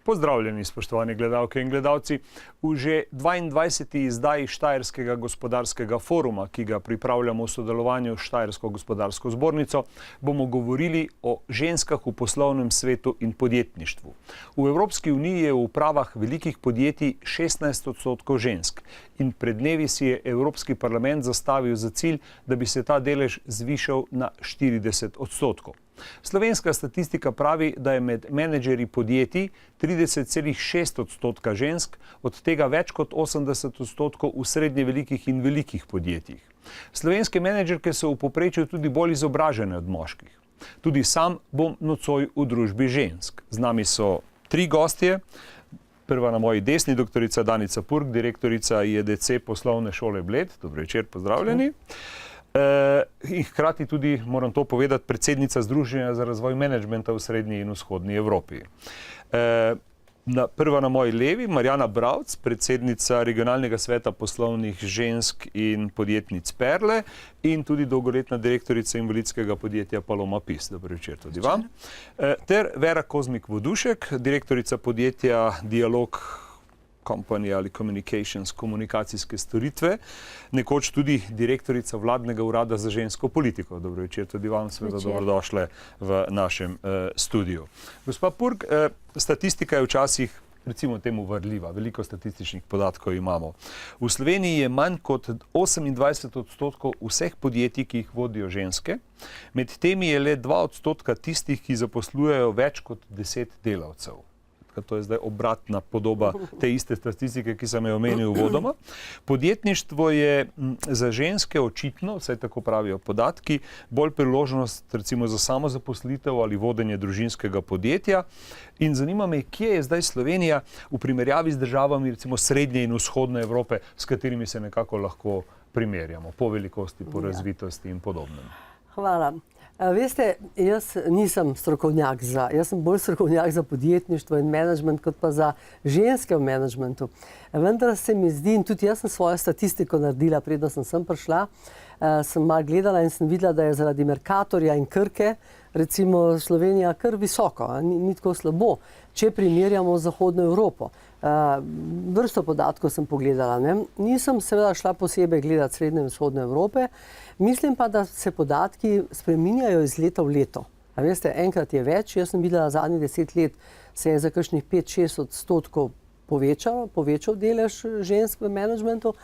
Pozdravljeni, spoštovani gledalke in gledalci. V že 22. izdaji Štajerskega gospodarskega foruma, ki ga pripravljamo v sodelovanju s Štajersko gospodarsko zbornico, bomo govorili o ženskah v poslovnem svetu in podjetništvu. V Evropski uniji je v upravah velikih podjetij 16% žensk in pred dnevi si je Evropski parlament zastavil za cilj, da bi se ta delež zvišal na 40%. Slovenska statistika pravi, da je med menedžerji podjetij 30,6% žensk, od tega več kot 80% v srednje velikih in velikih podjetjih. Slovenske menedžerke so v povprečju tudi bolj izobražene od moških. Tudi sam bom nocoj v družbi žensk. Z nami so 3 gostje. Prva na moji desni, doktorica Danica Purg, direktorica IEDC poslovne šole Bled. Dobro večer, pozdravljeni. In hkrati tudi, moram to povedati, predsednica Združenja za razvoj menedžmenta v srednji in vzhodni Evropi. Prva na moji levi, Marjana Bravc, predsednica regionalnega sveta poslovnih žensk in podjetnic Perle in tudi dolgoletna direktorica invalidskega podjetja Paloma Pis. Dobro večer tudi vam. Ter Vera Kozmik-Vodušek, direktorica podjetja Dialog Company ali Communications, komunikacijske storitve, nekoč tudi direktorica vladnega urada za žensko politiko. Dobro večer tudi vam, seveda dobrodošle v našem studiu. Gospa Purg, statistika je včasih, recimo temu, varljiva. Veliko statističnih podatkov imamo. V Sloveniji je manj kot 28% vseh podjetij, ki jih vodijo ženske. Med temi je le 2% tistih, ki zaposlujejo več kot 10 delavcev. To je zdaj obratna podoba te iste statistike, ki sem jo omenil uvodoma. Podjetništvo je za ženske očitno, vsaj tako pravijo podatki, bolj priložnost recimo za samozaposlitev ali vodenje družinskega podjetja. In zanima me, kje je zdaj Slovenija v primerjavi z državami recimo srednje in vzhodne Evrope, s katerimi se nekako lahko primerjamo, po velikosti, po razvitosti in podobnem. Hvala. Veste, jaz nisem strokovnjak jaz sem bolj strokovnjak za podjetništvo in menedžment, kot pa za ženske v menedžmentu. Vendar se mi zdi, in tudi jaz sem svojo statistiko naredila, predno sem prišla, sem malo gledala in sem videla, da je zaradi Mercatorja in Krke, recimo Slovenija kar visoko, ni tako slabo, če primerjamo z Zahodno Evropo. Vrsto podatkov sem pogledala, ne? Nisem seveda šla posebej gledati Srednje in Vzhodne Evrope, mislim pa, da se podatki spreminjajo iz leta v leto. A veste, enkrat je več, jaz sem videla zadnjih 10 let se je za kakšnih 5-6% povečal delež žensk v menedžmentu.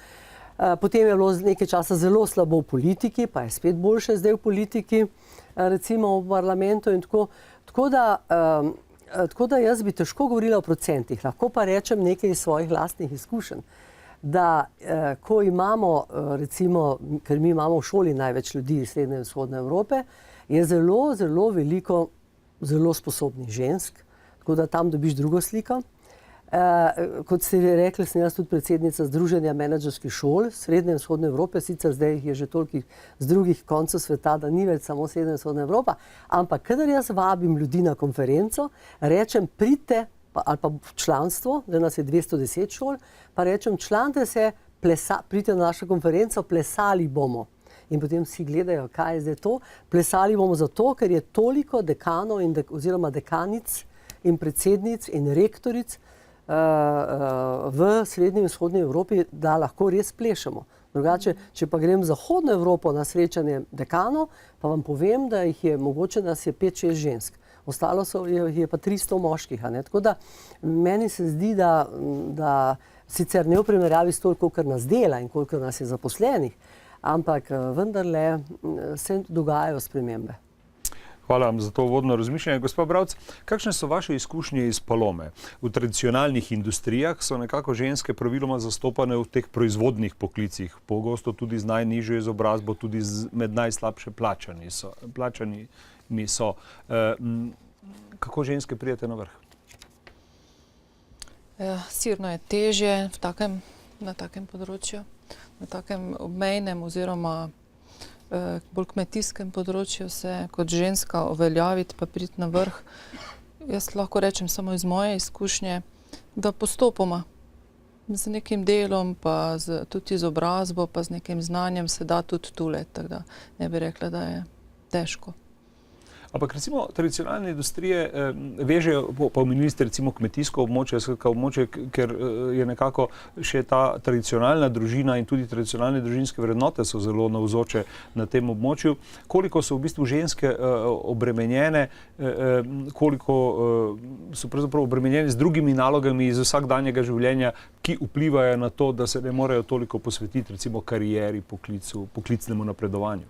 Potem je bilo nekaj časa zelo slabo v politiki, pa je spet boljše zdaj v politiki, recimo v parlamentu in tako. Tako da jaz bi težko govorila o procentih, lahko pa rečem nekaj iz svojih lastnih izkušenj, da ko imamo, recimo, ker mi imamo v šoli največ ljudi iz Srednje in Vzhodne Evrope, je zelo, zelo veliko zelo sposobnih žensk, tako da tam dobiš drugo sliko. Kot ste rekli, sem jaz tudi predsednica Združenja menedžerskih šol Srednje in Vzhodne Evrope, sicer zdaj je že toliko z drugih koncev sveta, da ni več samo Srednja in Vzhodna Evropa, ampak kadar jaz vabim ljudi na konferenco, rečem, pridite, ali pa v članstvo, da nas je 210 šol, pa rečem, člante se, pridite na našo konferenco, plesali bomo. In potem vsi gledajo, kaj je zdaj to. Plesali bomo zato, ker je toliko dekanov oziroma dekanic in predsednic in rektoric v Srednji in Vzhodni Evropi, da lahko res plešemo. Drugače, če pa grem v Zahodno Evropo na srečanje dekanov, pa vam povem, da jih je, mogoče nas je 5-6 žensk. Ostalo je pa 300 moških. Tako da meni se zdi, da sicer ne v primerjavi s toliko, kar nas dela in koliko nas je zaposlenih, ampak vendarle se dogajajo spremembe. Hvala vam za to uvodno razmišljanje. Gospa Bravc, kakšne so vaše izkušnje iz Palome? V tradicionalnih industrijah so nekako ženske praviloma zastopane v teh proizvodnih poklicih, pogosto tudi z najnižjo izobrazbo, tudi med najslabše plačanimi so. Kako ženske pridete na vrh? Sigurno je težje na takem področju, na takem obmejnem oziroma bolj kmetijskem področju se kot ženska uveljaviti pa priti na vrh. Jaz lahko rečem samo iz moje izkušnje, da postopoma z nekim delom, pa tudi izobrazbo, pa z nekim znanjem se da tudi tule, tako da ne bi rekla, da je težko. Ampak recimo tradicionalne industrije vežejo, pa omenili ste recimo kmetijsko območje, območje, ker je nekako še ta tradicionalna družina in tudi tradicionalne družinske vrednote so zelo navzoče na tem območju. Koliko so v bistvu ženske obremenjene, koliko so pravzaprav obremenjene z drugimi nalogami iz vsakdanjega življenja, ki vplivajo na to, da se ne morejo toliko posvetiti recimo karieri, poklicnemu napredovanju?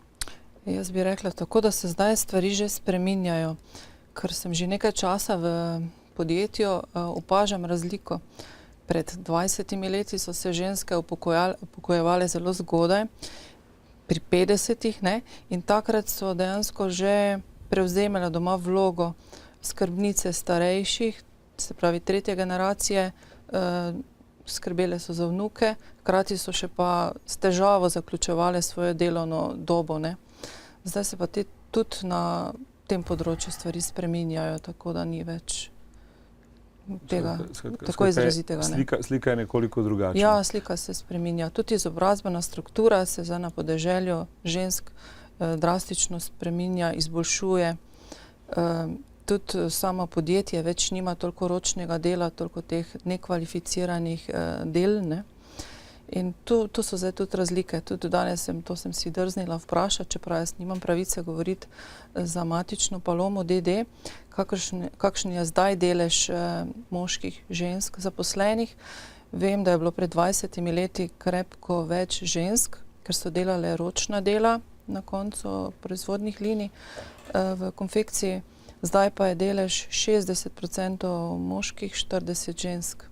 Jaz bi rekla tako, da se zdaj stvari že spreminjajo, ker sem že nekaj časa v podjetju, opažam razliko. Pred 20 leti so se ženske upokojevale zelo zgodaj, pri 50-ih, ne, in takrat so dejansko že prevzemale doma vlogo skrbnice starejših, se pravi tretje generacije, skrbele so za vnuke, hkrati so še pa s težavo zaključevale svojo delovno dobo, ne. Zdaj se pa tudi na tem področju stvari spreminjajo, tako da ni več tega tako izrazitega. Slika je nekoliko drugačna. Ja, slika se spreminja. Tudi izobrazbena struktura se zdaj na podeželju žensk drastično spreminja, izboljšuje. Tudi samo podjetje več nima toliko ročnega dela, toliko teh nekvalificiranih del, ne. In tu so zdaj tudi razlike. Tudi danes sem si drznila vprašati, čeprav jaz nimam pravice govoriti za matično Palomo d.d., kakšen je zdaj delež moških, žensk zaposlenih. Vem, da je bilo pred 20 leti krepko več žensk, ker so delale ročna dela na koncu proizvodnih linij v konfekciji. Zdaj pa je delež 60% moških, 40 žensk.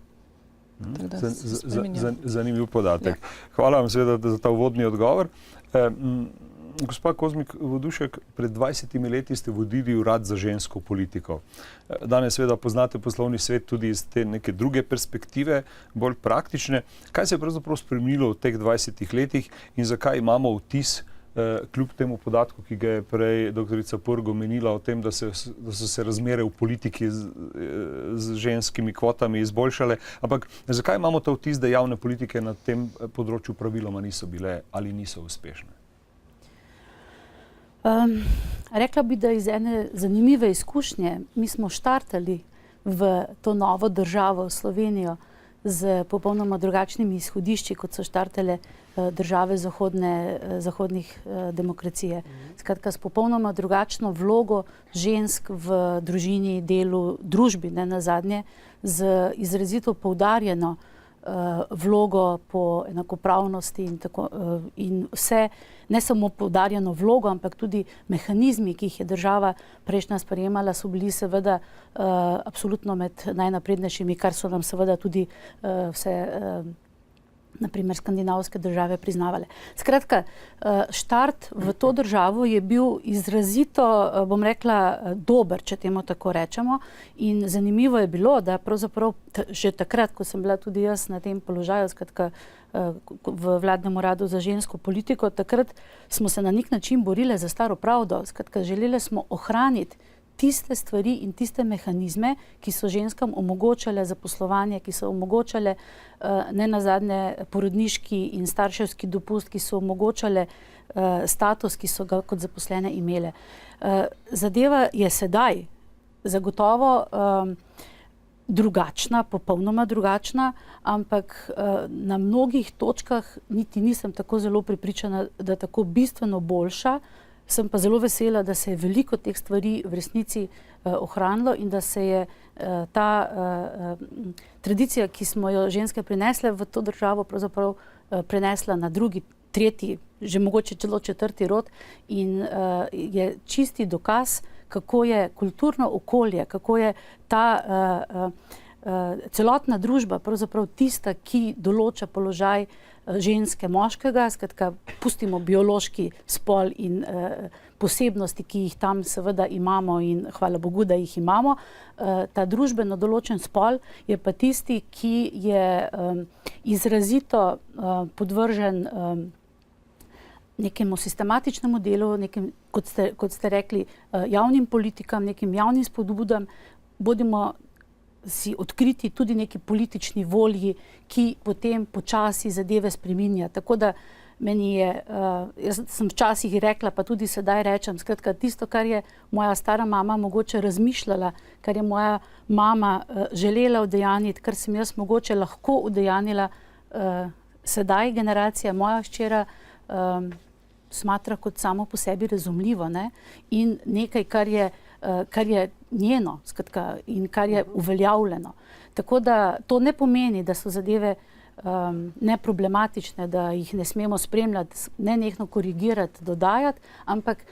Zanimiv podatek. Ja. Hvala vam seveda za ta uvodni odgovor. Gospa Kozmik Vodušek, pred 20 leti ste vodili urad za žensko politiko. Danes seveda poznate poslovni svet tudi iz te neke druge perspektive, bolj praktične. Kaj se je pravzaprav spremenilo v teh 20 letih in zakaj imamo vtis, kljub temu podatku, ki ga je prej doktorica Purg omenila o tem, da so se razmere v politiki z ženskimi kvotami izboljšale, ampak zakaj imamo ta vtis, da javne politike na tem področju praviloma niso bile ali niso uspešne? Rekla bi, da iz ene zanimive izkušnje, mi smo štartali v to novo državo, Slovenijo, z popolnoma drugačnimi izhodišči, kot so štartale države zahodnih demokracije. Skratka, s popolnoma drugačno vlogo žensk v družini, delu, družbi, ne nazadnje, z izrazito poudarjeno vlogo po enakopravnosti in vse, ne samo poudarjeno vlogo, ampak tudi mehanizmi, ki jih je država prejšnja sprejemala, so bili seveda absolutno med najnaprednejšimi, kar so nam seveda tudi vse naprimer skandinavske države priznavale. Skratka, štart v to državo je bil izrazito, bom rekla, dober, če temu tako rečemo, in zanimivo je bilo, da pravzaprav že takrat, ko sem bila tudi jaz na tem položaju, skratka v vladnem uradu za žensko politiko, takrat smo se na nek način borile za staro pravdo, skratka želeli smo ohraniti tiste stvari in tiste mehanizme, ki so ženskam omogočale zaposlovanje, ki so omogočale ne nazadnje porodniški in starševski dopust, ki so omogočale status, ki so ga kot zaposlene imele. Zadeva je sedaj zagotovo drugačna, popolnoma drugačna, ampak na mnogih točkah niti nisem tako zelo prepričana, da tako bistveno boljša. Sem pa zelo vesela, da se je veliko teh stvari v resnici ohranilo in da se je ta tradicija, ki smo jo ženske prinesle v to državo, pravzaprav prenesla na drugi, tretji, že mogoče celo četrti rod in je čisti dokaz, kako je kulturno okolje, kako je ta celotna družba pravzaprav tista, ki določa položaj ženske, moškega, skratka, pustimo biološki spol in posebnosti, ki jih tam seveda imamo in hvala Bogu, da jih imamo. Ta družbeno določen spol je pa tisti, ki je izrazito podvržen nekemu sistematičnemu delu, nekim, kot ste rekli, javnim politikam, nekim javnim spodbudam, bodimo si odkriti tudi neki politični volji, ki potem počasi zadeve spreminja. Tako da Meni je, jaz sem včasih rekla, pa tudi sedaj rečem, skratka, tisto, kar je moja stara mama mogoče razmišljala, kar je moja mama želela udejanjiti, kar sem jaz mogoče lahko udejanjila, sedaj generacija, moja hčera, smatra kot samo po sebi razumljivo, ne? In nekaj, kar je njeno, skratka, in kar je uveljavljeno. Tako da to ne pomeni, da so zadeve neproblematične, da jih ne smemo spremljati, nenehno korigirati, dodajati, ampak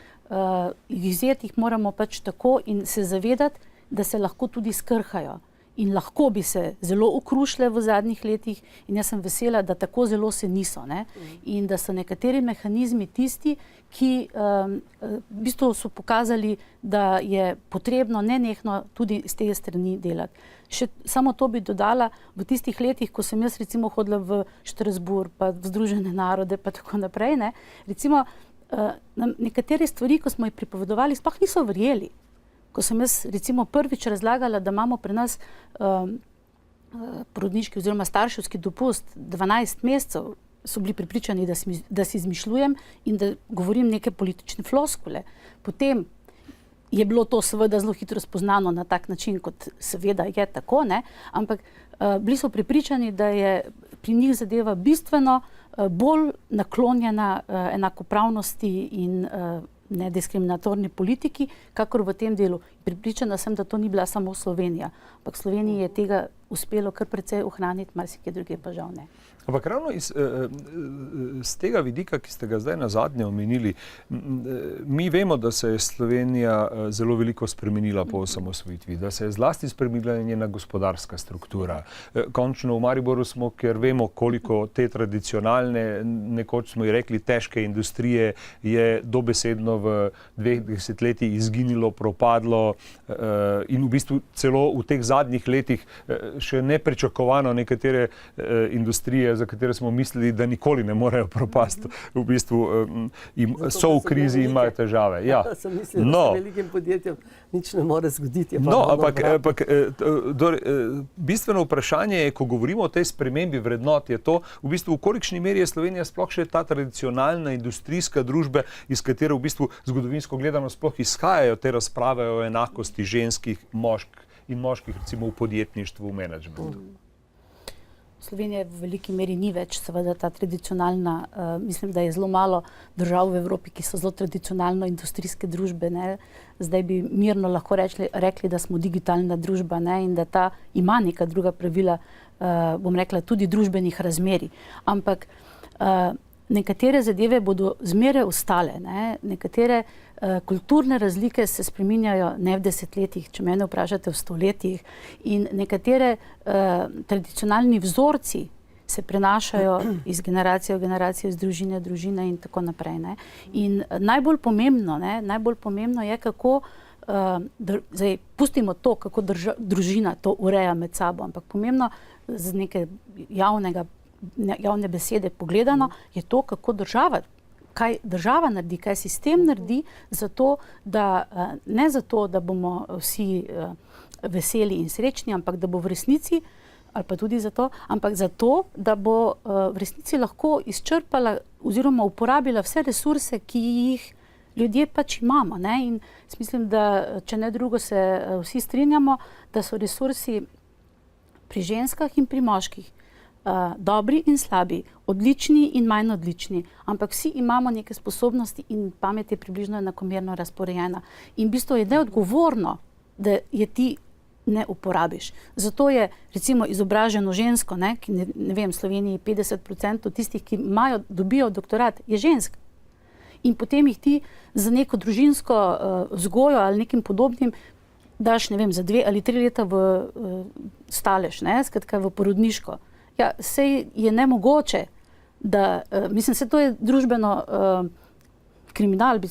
izvzeti jih moramo pač tako in se zavedati, da se lahko tudi skrhajo. In lahko bi se zelo okrušile v zadnjih letih in jaz sem vesela, da tako zelo se niso. Ne? In da so nekateri mehanizmi tisti, ki v bistvu so pokazali, da je potrebno nenehno tudi z te strani delati. Še samo to bi dodala, v tistih letih, ko sem jaz recimo hodila v Štrasburg, pa v Združene narode, pa tako naprej, ne? Recimo nekatere stvari, ko smo jih pripovedovali, sploh niso verjeli. Ko sem jaz recimo prvič razlagala, da imamo pri nas porodniški oziroma starševski dopust 12 mesecev, so bili prepričani, da si izmišljujem in da govorim neke politične floskule. Potem je bilo to seveda zelo hitro spoznano na tak način, kot seveda je tako, ne? Ampak bili so prepričani, da je pri njih zadeva bistveno bolj naklonjena enakopravnosti in nediskriminatorni politiki, kakor v tem delu. Pripričana sem, da to ni bila samo Slovenija, ampak Sloveniji je tega uspelo kar precej ohraniti, marsikje druge pa žal ne. Ampak ravno iz tega vidika, ki ste ga zdaj nazadnje omenili, mi vemo, da se je Slovenija zelo veliko spremenila po osamosvojitvi, da se je zlasti spremenila njena gospodarska struktura. Končno v Mariboru smo, ker vemo, koliko te tradicionalne, nekoč smo ji rekli, težke industrije je dobesedno v 2 desetletjih izginilo, propadlo in v bistvu celo v teh zadnjih letih še nepričakovano nekatere industrije, za katere smo mislili, da nikoli ne morejo propasti, v bistvu so v krizi in imajo težave. Ja. Sem mislila, da se velikim podjetjem nič ne more zgoditi. No, ampak bistveno vprašanje je, ko govorimo o tej spremembi vrednot, je to, v bistvu, v kolikšni meri je Slovenija sploh še ta tradicionalna industrijska družba, iz katere v bistvu zgodovinsko gledano sploh izhajajo te razprave o enakosti ženskih in moških, recimo v podjetništvu, v menedžmentu. Slovenija v veliki meri ni več seveda ta tradicionalna, mislim, da je zelo malo držav v Evropi, ki so zelo tradicionalno industrijske družbe, ne. Zdaj bi mirno lahko rekli, da smo digitalna družba, ne, in da ta ima neka druga pravila, bom rekla, tudi družbenih razmerij. Ampak nekatere zadeve bodo zmeraj ostale, ne. Nekatere kulturne razlike se spreminjajo ne v desetletjih, če mene vprašate v stoletjih, in nekatere tradicionalni vzorci se prenašajo iz generacije v generacijo, iz družine v družine in tako naprej. Ne. In najbolj pomembno je, kako, zdaj pustimo to, kako družina to ureja med sabo, ampak pomembno z neke javne besede pogledano je to, kako kaj država naredi, kaj sistem naredi, zato, da, ne zato, da bomo vsi veseli in srečni, ampak da bo v resnici, ali pa tudi zato, ampak zato, da bo v resnici lahko izčrpala oziroma uporabila vse resurse, ki jih ljudje pač imamo. Ne? In mislim, da če ne drugo se vsi strinjamo, da so resursi pri ženskah in pri moških dobri in slabi, odlični in manj odlični, ampak vsi imamo neke sposobnosti in pamet je približno enakomerno razporejena. In v bistvu je neodgovorno, da je ti ne uporabiš. Zato je recimo izobraženo žensko, ne, ki ne vem, v Sloveniji 50% tistih, ki dobijo doktorat, je žensk. In potem jih ti za neko družinsko vzgojo ali nekim podobnim daš, ne vem, za 2 ali 3 leta v stalež, ne, skratka v porodniško. Ja, sej je nemogoče, da, mislim, se to je družbeno kriminal, bi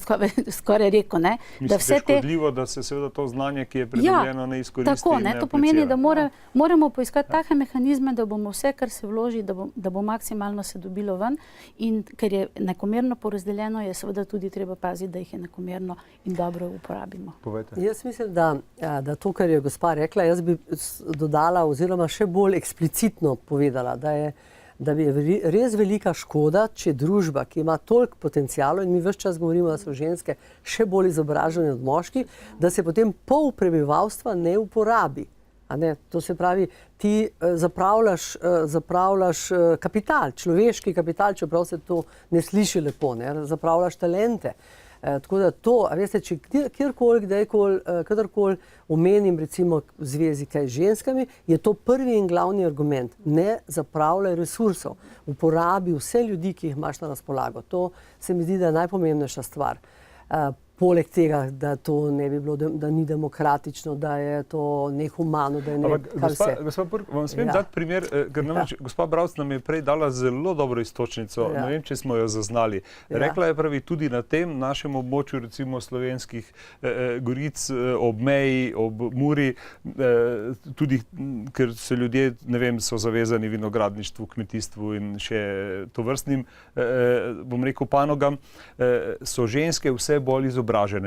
skoraj rekel, ne. Mislim, da je škodljivo, da se seveda to znanje, ki je pridobljeno, ne izkoristi. Tako, ne, to pomeni, da moramo poiskati take mehanizme, da bomo vse, kar se vloži, da bo maksimalno se dobilo ven, in ker je enakomerno porazdeljeno, je seveda tudi treba paziti, da jih enakomerno in dobro uporabimo. Povejte. Jaz mislim, da to, kar je gospa rekla, jaz bi dodala oziroma še bolj eksplicitno povedala, da bi res velika škoda, če družba, ki ima toliko potencialov, in mi ves čas govorimo, da so ženske še bolj izobražene od moških, da se potem pol prebivalstva ne uporabi. A ne? To se pravi, ti zapravljaš kapital, človeški kapital, čeprav se to ne sliši lepo, ne? Zapravljaš talente. Tako da to, a veste, če kjerkoli, kdajkoli, kadarkoli omenim recimo v zvezi kaj z ženskami, je to prvi in glavni argument. Ne zapravljaj resursov. Uporabi vse ljudi, ki jih imaš na razpolago. To se mi zdi, da je najpomembnejša stvar. Poleg tega, da to ne bi bilo, da ni demokratično, da je to nehumano, da je ne kar vse. Gospa Purg, vam smem dati primer, ker namreč gospa Bravc nam je prej dala zelo dobro iztočnico, ne vem, če smo jo zaznali. Rekla je pravi, tudi na tem našem območju, recimo slovenskih goric, ob meji, ob Muri, tudi, ker se ljudje, ne vem, so zavezani vinogradništvu, kmetijstvu in še tovrstnim, bom rekel, panogam, so ženske vse bolj izobražene.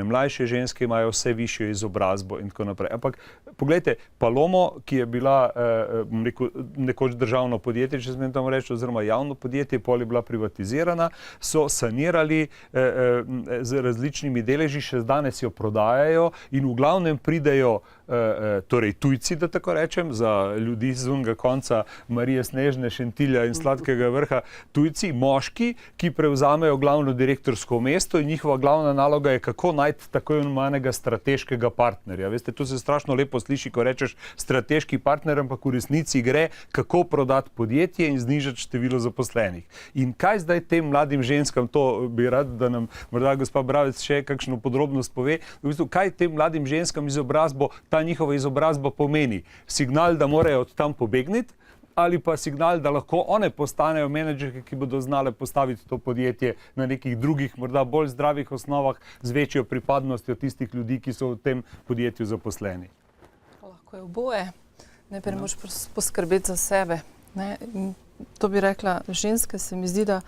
Mlajše ženske imajo vse višjo izobrazbo in tako naprej. Ampak poglejte, Palomo, ki je bila bom rekel, nekoč državno podjetje, če smem tam reči, oziroma javno podjetje, pol je bila privatizirana, so sanirali z različnimi deleži, še danes jo prodajajo in v glavnem pridejo torej tujci, da tako rečem, za ljudi z zunega konca Marije Snežne, Šentilja in Sladkega Vrha, tujci, moški, ki prevzamejo glavno direktorsko mesto in njihova glavna naloga je, kako najti tako imenovanega strateškega partnerja. Veste, to se strašno lepo sliši, ko rečeš strateški partner, ampak v resnici gre, kako prodati podjetje in znižati število zaposlenih. In kaj zdaj tem mladim ženskam, to bi rad, da nam morda gospa Bravec še kakšno podrobnost pove, v bistvu, kaj tem mladim ženskam izobrazbo, ta njihova izobrazba pomeni? Signal, da morajo od tam pobegniti, ali pa signal, da lahko one postanejo menedžerke, ki bodo znale postaviti to podjetje na nekih drugih, morda bolj zdravih osnovah, z večjo pripadnostjo tistih ljudi, ki so v tem podjetju zaposleni? Lahko je oboje. Najprej moraš poskrbeti za sebe. Ne? In to bi rekla, ženske se mi zdi, da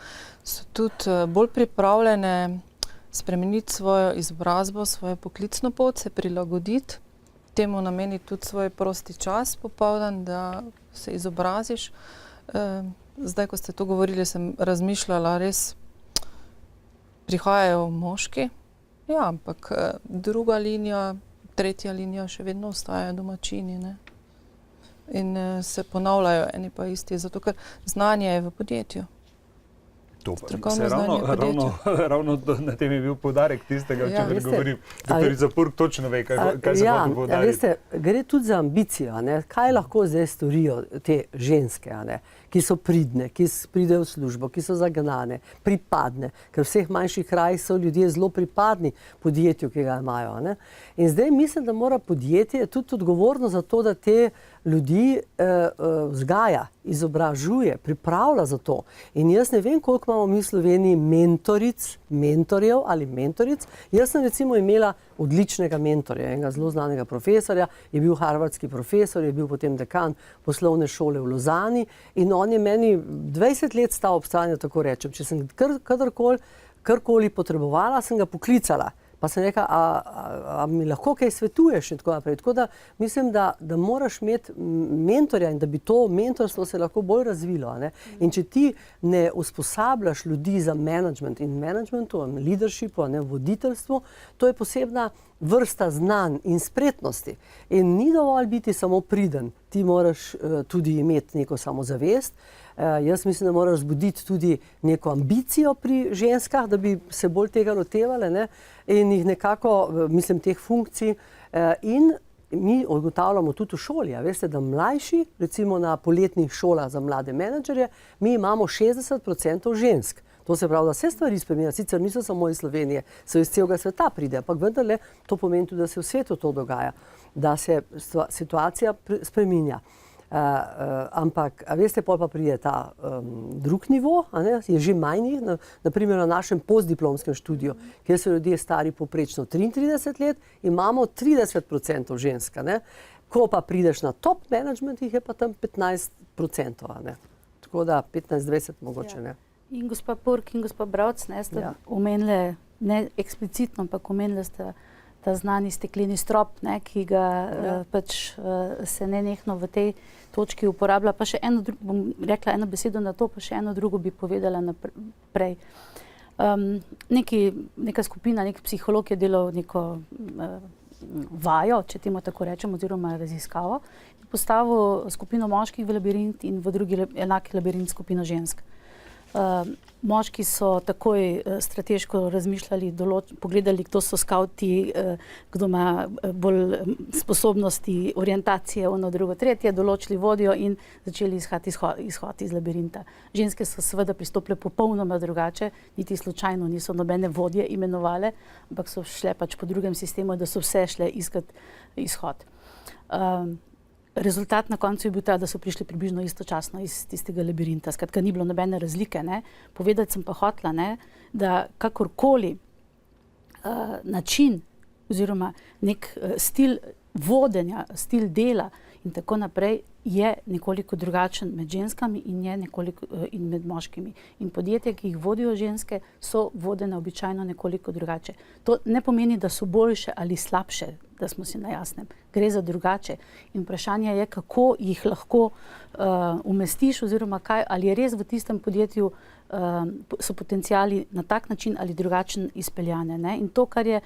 so tudi bolj pripravljene spremeniti svojo izobrazbo, svojo poklicno pot, se prilagoditi, temu nameni tudi svoj prosti čas popoldan, da se izobraziš. Zdaj, ko ste to govorili, sem razmišljala, res prihajajo moški, ja, ampak druga linija, tretja linija še vedno ostajajo domačini, ne? In se ponavljajo eni pa isti, zato ker znanje je v podjetju. Ravno na tem je bil poudarek tistega, o čemer govorim. Doktorica Purg točno ve, kaj se hoče poudariti. Veste, gre tudi za ambicijo. Kaj lahko zdaj storijo te ženske, ki so pridne, ki pridejo v službo, ki so zagnane, pripadne, ker v vseh manjših krajih so ljudje zelo pripadni podjetju, ki ga imajo. In zdaj mislim, da mora podjetje tudi odgovorno za to, da te ljudi vzgaja, izobražuje, pripravlja za to. In jaz ne vem, koliko imamo mi v Sloveniji mentorjev ali mentoric. Jaz sem recimo imela odličnega mentorja, enega zelo znanega profesorja, je bil harvardski profesor, je bil potem dekan poslovne šole v Lozani in on je meni 20 let stal ob strani, tako rečem. Če sem karkoli potrebovala, sem ga poklicala. Pa sem rekla, a mi lahko kaj svetuješ in tako naprej. Tako da mislim, da moraš imeti mentorja in da bi to mentorstvo se lahko bolj razvilo. In če ti ne usposabljaš ljudi za management in managementu, leadershipu, voditeljstvu, to je posebna vrsta znanj in spretnosti. In ni dovolj biti samo priden. Ti moraš tudi imeti neko samozavest. Jaz mislim, da moraš zbuditi tudi neko ambicijo pri ženskah, da bi se bolj tega lotevale, in jih nekako, mislim, teh funkcij. In mi ugotavljamo tudi v šoli. Veste, da mlajši, recimo na poletnih šolah za mlade menedžerje, mi imamo 60% žensk. To se pravi, da se stvari spremenijo, sicer niso samo iz Slovenije, so iz celega sveta pride, ampak vendarle to pomeni tudi, da se v svetu to dogaja, da se situacija spreminja. Ampak, veste, pol pa pride ta drug nivo, je že manj njih, naprimer na našem postdiplomskem študiju, kjer so ljudje stari poprečno 33 let, imamo 30% žensk. Ko pa prideš na top management, jih je pa tam 15%. Tako da 15-20 mogoče ne. In gospa Purg in gospa Bravc, ste omenili, ne eksplicitno, ampak omenili ste ta znani stekleni strop, ne, ki ga pač se nenehno v tej točki uporablja. Pa še bom rekla eno besedo na to, pa še eno drugo bi povedala naprej. Neka skupina, nek psiholog je delal neko vajo, če temu tako rečem, oziroma raziskavo, in postavil skupino moških v labirint in v drugi enaki labirint skupino žensk. Moški so takoj strateško razmišljali, pogledali, kdo so skavti, kdo ima bolj sposobnosti, orientacije, ono, drugo, tretje, določili vodjo in začeli iskati izhod iz labirinta. Ženske so seveda pristopile popolnoma drugače, niti slučajno niso nobene vodje imenovale, ampak so šle pač po drugem sistemu, da so vse šle iskati izhod. Rezultat na koncu je bil ta, da so prišli približno istočasno iz tistega labirinta. Skratka, ni bilo nobene razlike. Ne. Povedati sem pa hotela, ne, da kakorkoli način oziroma nek stil vodenja, stil dela in tako naprej je nekoliko drugačen med ženskami in med moškimi. In podjetja, ki jih vodijo ženske, so vodene običajno nekoliko drugače. To ne pomeni, da so boljše ali slabše, da smo si na jasnem. Gre za drugače. In vprašanje je, kako jih lahko umestiš oziroma ali je res v tistem podjetju so potenciali na tak način ali drugačen izpeljane. Ne? In to, kar je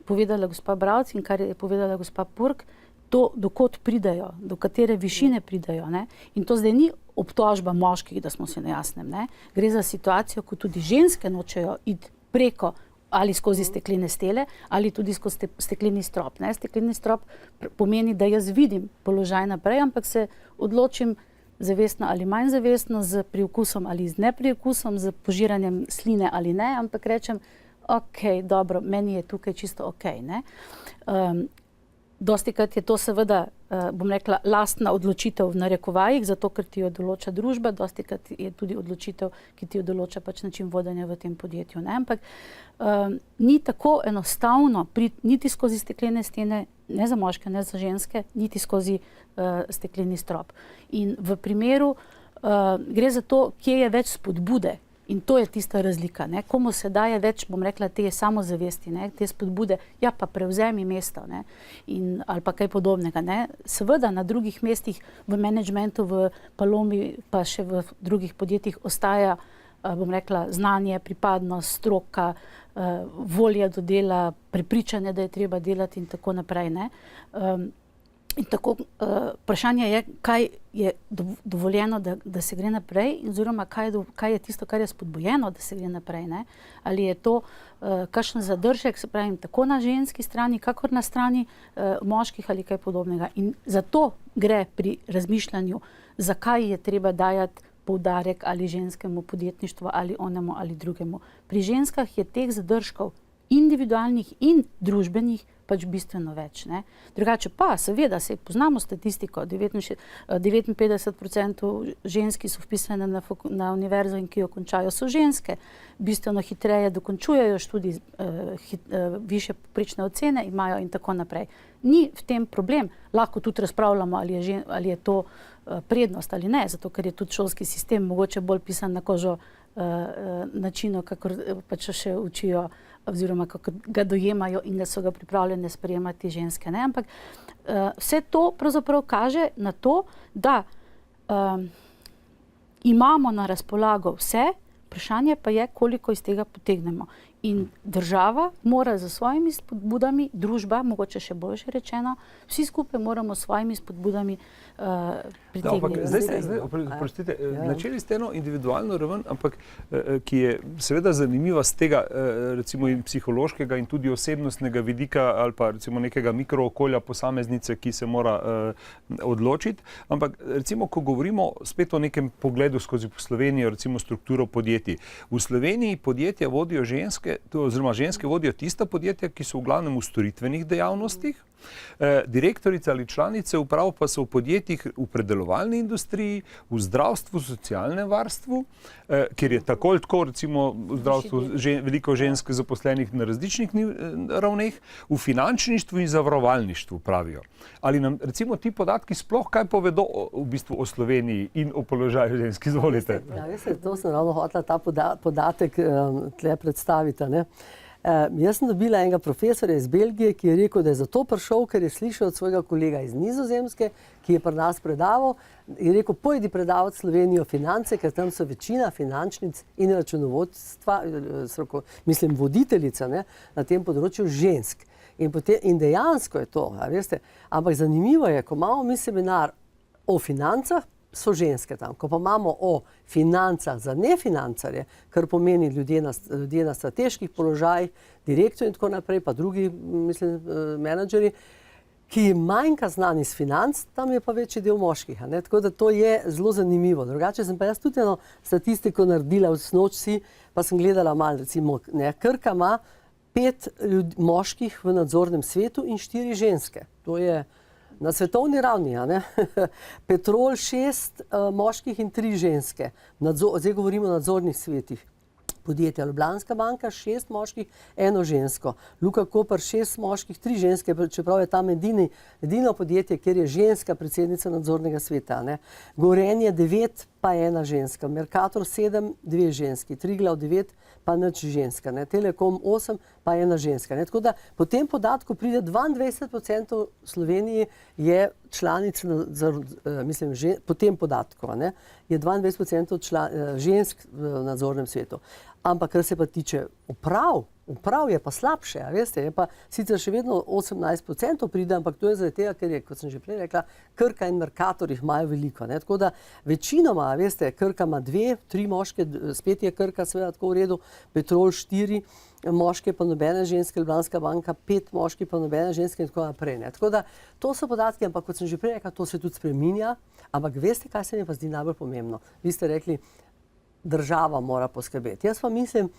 povedala gospa Bravc in kar je povedala gospa Purg, to, dokot pridajo, do katere višine pridajo. Ne? In to zdaj ni obtožba moških, da smo si na jasnem. Ne? Gre za situacijo, ko tudi ženske nočejo iti preko ali skozi steklene stele, ali tudi skozi stekleni strop. Ne? Stekleni strop pomeni, da jaz vidim položaj naprej, ampak se odločim zavestno ali manj zavestno, z priokusom ali z nepriokusom, z požiranjem sline ali ne, ampak rečem, ok, dobro, meni je tukaj čisto ok. Ne? Dostikrat je to seveda, bom rekla, lastna odločitev v narekovajih, zato ker ti jo določa družba, dostikrat je tudi odločitev, ki ti jo določa pač način vodenja v tem podjetju. Ne? Ampak ni tako enostavno niti skozi steklene stene, ne za moške, ne za ženske, niti skozi stekleni strop. In v primeru gre za to, kje je več spodbude. In to je tista razlika. Ne? Komu se daje več, bom rekla, te samozavesti, ne? Te spodbude, ja pa prevzemi mesto, ne? Ali pa kaj podobnega. Ne? Seveda na drugih mestih v menedžmentu, v Palomi, pa še v drugih podjetjih ostaja, bom rekla, znanje, pripadnost, stroka, volja do dela, prepričanje, da je treba delati in tako naprej. Ne? In tako vprašanje je, kaj je dovoljeno, da se gre naprej, oziroma kaj je tisto, kar je spodbujeno, da se gre naprej. Ne? Ali je to kakšen zadržek, se pravi, tako na ženski strani, kakor na strani moških ali kaj podobnega. In zato gre pri razmišljanju, zakaj je treba dajati poudarek ali ženskemu podjetništvu ali onemu ali drugemu. Pri ženskah je teh zadržkov individualnih in družbenih pač bistveno več. Ne? Drugače pa, seveda, se poznamo statistiko, 59% ženski so vpisane na univerzo in ki jo končajo, so ženske. Bistveno hitreje dokončujejo študij, višje povprečne ocene imajo in tako naprej. Ni v tem problem. Lahko tudi razpravljamo, ali je to prednost ali ne, zato ker je tudi šolski sistem mogoče bolj pisan na kožo načinu, kakor pač še učijo oziroma kako ga dojemajo in da so ga pripravljene sprejemati ženske. Ne? Ampak vse to pravzaprav kaže na to, da imamo na razpolago vse, vprašanje pa je, koliko iz tega potegnemo. In država mora za svojimi spodbudami, družba, mogoče še boljše rečeno, vsi skupaj moramo s svojimi spodbudami pritegniti. Prostite, načeli ste eno individualno raven, ampak ki je seveda zanimiva z tega recimo in psihološkega in tudi osebnostnega vidika ali pa recimo nekega mikrookolja posameznice, ki se mora odločiti. Ampak recimo, ko govorimo spet o nekem pogledu skozi Slovenijo, recimo strukturo podjetij. V Sloveniji podjetja vodijo ženske, oziroma ženske vodijo tista podjetja, ki so v glavnem v storitvenih dejavnostih. Direktorice ali članice uprav pa so v podjetjih v predelovalni industriji, v zdravstvu, socialnem varstvu, kjer je tako ali tako recimo v zdravstvu veliko žensk zaposlenih na različnih ravneh, v finančništvu in zavarovalništvu pravijo. Ali nam recimo ti podatki sploh kaj povedo v bistvu o Sloveniji in o položaju žensk? Izvolite. Ja, veste, to sem ravno hotela ta podatek tle predstaviti. Ne? Jaz sem dobila enega profesorja iz Belgije, ki je rekel, da je zato prišel, ker je slišal od svojega kolega iz Nizozemske, ki je pri nas predaval, je rekel, pojdi predavati Slovenijo finance, ker tam so večina finančnic in računovodstva, mislim voditeljica, ne, na tem področju žensk. In dejansko je to, a veste, ampak zanimivo je, ko imamo mi seminar o financah, so ženske tam. Ko pa imamo o financah za nefinancare, kar pomeni ljudje na strateških položajih, direktorji in tako naprej, pa drugi, mislim, menedžeri, ki manjka znani iz financ, tam je pa večji del moških. A ne? Tako da to je zelo zanimivo. Drugače sem pa jaz tudi eno statistiko naredila v snoči, pa sem gledala malo, recimo, ne, Krka ima 5 moških v nadzornem svetu in 4 ženske. To je na svetovni ravni, a ne? Petrol 6 moških in 3 ženske. Zdaj govorimo o nadzornih svetih. Podjetja Ljubljanska banka 6 moških, 1 žensko. Luka Koper 6 moških, 3 ženske, čeprav je tam edino podjetje, kjer je ženska predsednica nadzornega sveta. Ne? Gorenje 9 pa 1 ženska. Mercator 7, 2 ženski. Triglav 9 pa nič ženska. Ne? Telekom 8 pa 1 ženska. Ne? Tako da po tem podatku pride 22% Sloveniji je članic, mislim, po tem podatku, ne? Je 22% žensk v nadzornem svetu. Ampak, kar se pa tiče uprav je pa slabše, a veste, je pa sicer še vedno 18% pride, ampak to je zaradi tega, ker je, kot sem že prej rekla, Krka in Mercator jih imajo veliko, ne, tako da večinoma, a veste, Krka ima 2, 3 moške, spet je Krka seveda tako v redu, Petrol 4 moške pa nobene ženske, Ljubljanska banka 5 moški pa nobene ženske in tako naprej, ne, tako da to so podatki, ampak kot sem že prej rekla, to se tudi spreminja, ampak veste, kaj se mi pa zdi najbolj pomembno? Vi ste rekli, država mora poskrbeti. Jaz pa mislim,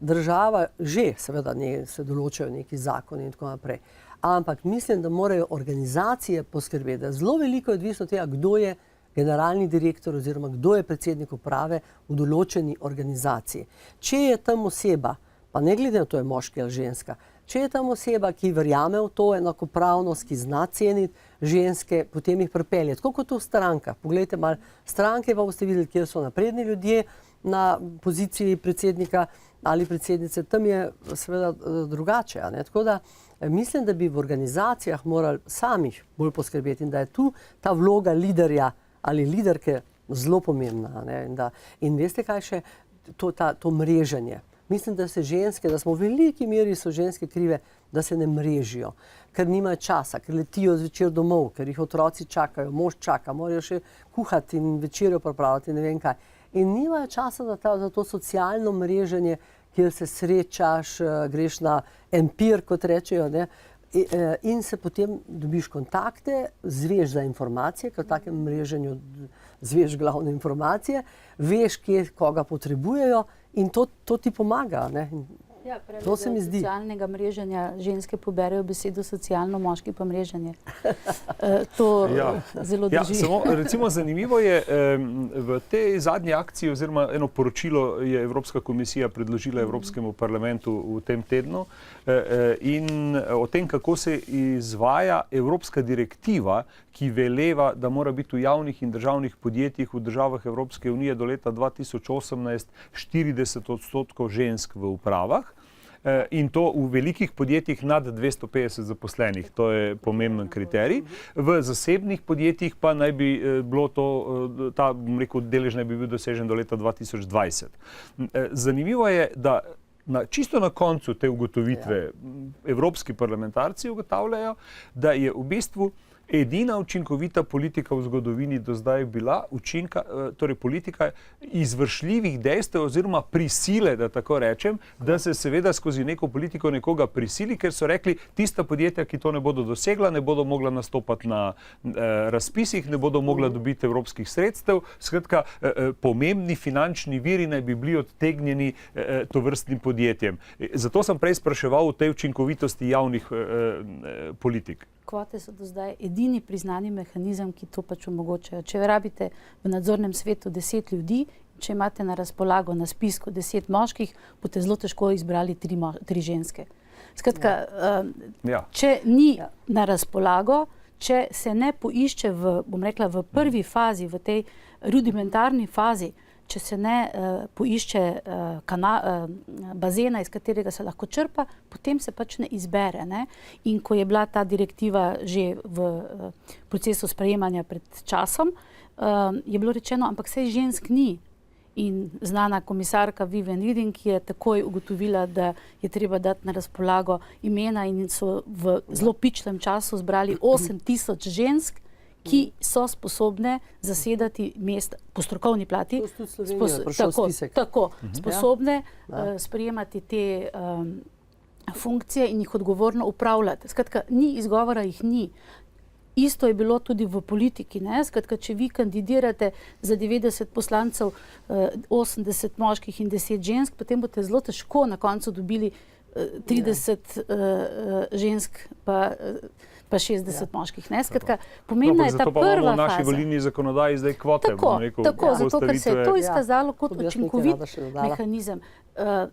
država že, seveda se določajo neki zakoni in tako naprej, ampak mislim, da morajo organizacije poskrbeti, da zelo veliko je odvisno od tega, kdo je generalni direktor oziroma kdo je predsednik uprave v določeni organizaciji. Če je tam oseba, pa ne glede na to, je moški ali ženska, če je tam oseba, ki verjame v to enakopravnost, ki zna ceniti ženske, potem jih pripelje. Tako kot v strankah. Poglejte malo stranke, pa boste videli, kjer so napredni ljudje na poziciji predsednika ali predsednice. Tam je seveda drugače. A ne? Tako da mislim, da bi v organizacijah morali samih bolj poskrbeti in da je tu ta vloga liderja ali liderke zelo pomembna. A ne? In veste, kaj še? To mreženje. Mislim, da se ženske, da smo v veliki meri so ženske krive, da se ne mrežijo, ker nimajo časa, ker letijo zvečer domov, ker jih otroci čakajo, mož čaka, morajo še kuhati in večerjo pripravljati, ne vem kaj. In nimajo časa za to socialno mreženje, kjer se srečaš, greš na empir, kot rečejo, ne? In se potem dobiš kontakte, zveš za informacije, ker v takem mreženju zveš glavne informacije, veš, kje koga potrebujejo in to ti pomaga. Ne? Ja, to se mi zdi. Socialnega mreženja ženske poberejo besedo socialno, moški pa mreženje. To zelo drži. Samo, recimo, zanimivo je, v tej zadnji akciji oziroma eno poročilo je Evropska komisija predložila Evropskemu parlamentu v tem tednu in o tem, kako se izvaja Evropska direktiva, ki veleva, da mora biti v javnih in državnih podjetjih v državah Evropske unije do leta 2018 40% žensk v upravah. In to v velikih podjetjih nad 250 zaposlenih. To je pomemben kriterij. V zasebnih podjetjih pa naj bi bilo ta, bom rekel, delež naj bi bil dosežen do leta 2020. Zanimivo je, da čisto na koncu te ugotovitve evropski parlamentarci ugotavljajo, da je v bistvu edina učinkovita politika v zgodovini do zdaj bila torej politika izvršljivih dejstev oziroma prisile, da tako rečem, da se seveda skozi neko politiko nekoga prisili, ker so rekli, tista podjetja, ki to ne bodo dosegla, ne bodo mogla nastopati na razpisih, ne bodo mogla dobiti evropskih sredstev. Skratka, pomembni finančni viri naj bi bili odtegnjeni tovrstnim podjetjem. Zato sem prej spraševal o tej učinkovitosti javnih politik. Kvote so do zdaj edini priznani mehanizem, ki to pač omogočajo. Če rabite v nadzornem svetu 10 ljudi, če imate na razpolago na spisku 10 moških, boste zelo težko izbrali 3 ženske. Skratka, če ni na razpolago, če se ne poišče v prvi fazi, v tej rudimentarni fazi, če se ne poišče bazena, iz katerega se lahko črpa, potem se pač ne izbere. Ne? In ko je bila ta direktiva že v procesu sprejemanja pred časom, je bilo rečeno, ampak saj žensk ni. In znana komisarka Vivian Reding je takoj ugotovila, da je treba dati na razpolago imena in so v zelo pičlem času zbrali 8000 žensk, ki so sposobne zasedati mest po strokovni plati, sposobne sprejemati te funkcije in jih odgovorno upravljati. Skratka, ni izgovora, jih ni. Isto je bilo tudi v politiki. Ne? Skratka, če vi kandidirate za 90 poslancev, 80 moških in 10 žensk, potem boste zelo težko na koncu dobili 30 žensk pa 60 moških. Ne? Skratka, pomembna je ta prva faza. Zato pa imamo v naši volilni zakonodaji zdaj kvote. Tako, zato ker se je to izkazalo kot učinkovit mehanizem.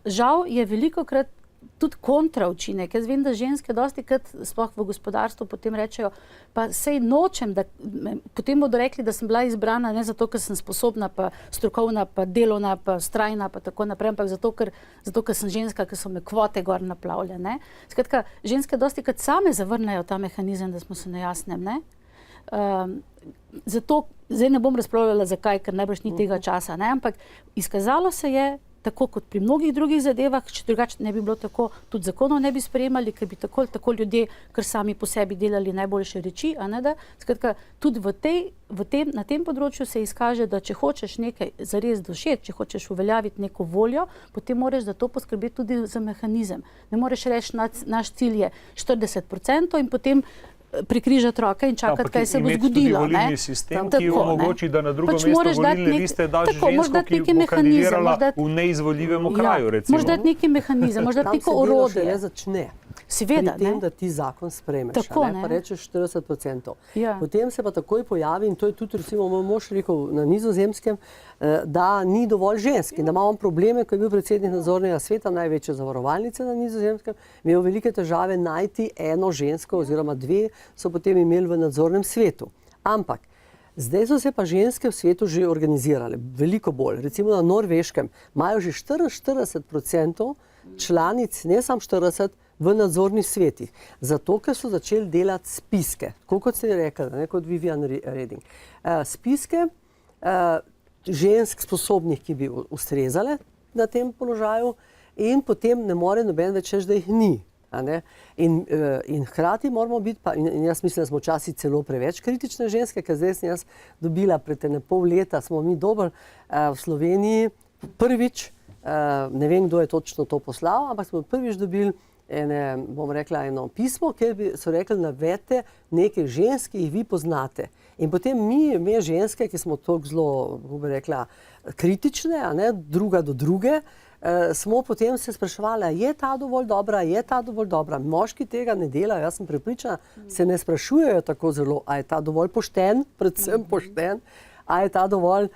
Žal je velikokrat tudi kontra učinek. Jaz vem, da ženske dostikrat, sploh v gospodarstvu, potem rečejo, pa sej nočem, da potem bodo rekli, da sem bila izbrana ne zato, ker sem sposobna, pa strokovna, pa delovna, pa strajna, pa tako naprej, ampak zato, ker sem ženska, ker so me kvote gor naplavlja. Ne? Skratka, ženske dostikrat same zavrnejo ta mehanizem, da smo se na jasnem. Ne? Zato, zdaj ne bom razpravljala zakaj, ker najbrž ni tega časa, ne? Ampak izkazalo se je, tako kot pri mnogih drugih zadevah, če drugače ne bi bilo tako, tudi zakonov ne bi sprejemali, ker bi tako ljudje kar sami po sebi delali najboljše reči, a ne da. Skratka, tudi na tem področju se izkaže, da če hočeš nekaj zares doseči, če hočeš uveljaviti neko voljo, potem moraš za to poskrbeti tudi za mehanizem. Ne moreš reči, naš cilj je 40% in potem prikrižati roke in čakati, kaj se bo zgodilo. Imeti tudi volilni sistem, ki omogoči, da na drugo mesto volilne liste daš žensko, ki bo kandidirala v neizvoljivem okraju, recimo. Moraš dati neki mehanizem, moraš dati neko orodje. Tam se delo šele začne. Seveda, pri tem, da ti zakon sprejmeš, tako, pa rečeš 40%. Ja. Potem se pa takoj pojavi, in to je tudi recimo moj mož rekel na Nizozemskem, da ni dovolj žensk in da imamo probleme, ko je bil predsednik nadzornega sveta največje zavarovalnice na Nizozemskem, imel velike težave najti eno žensko oziroma dve so potem imeli v nadzornem svetu. Ampak zdaj so se pa ženske v svetu že organizirale, veliko bolj. Recimo na Norveškem imajo že 44% članic, ne samo 40%, v nadzornih svetih. Zato, ker so začeli delati spiske. Tako kot ste rekli, ne, kot Vivian Reding. Spiske žensk sposobnih, ki bi ustrezale na tem položaju in potem ne more noben več reči, da jih ni. In hkrati moramo biti, in jaz mislim, da smo včasih celo preveč kritične ženske, ker zdaj sem jaz dobila pred pol leta, smo mi dober v Sloveniji prvič, ne vem, kdo je točno to poslal, ampak smo prvič dobili eno pismo, kjer so rekli, navedite nekaj žensk, ki jih vi poznate. In potem mi ženske, ki smo toliko zelo, kako bi rekla, kritične, druga do druge, smo potem se spraševali, je ta dovolj dobra, Moški tega ne delajo, jaz sem prepričana, se ne sprašujejo tako zelo, a je ta dovolj pošten, predvsem pošten, a je ta dovolj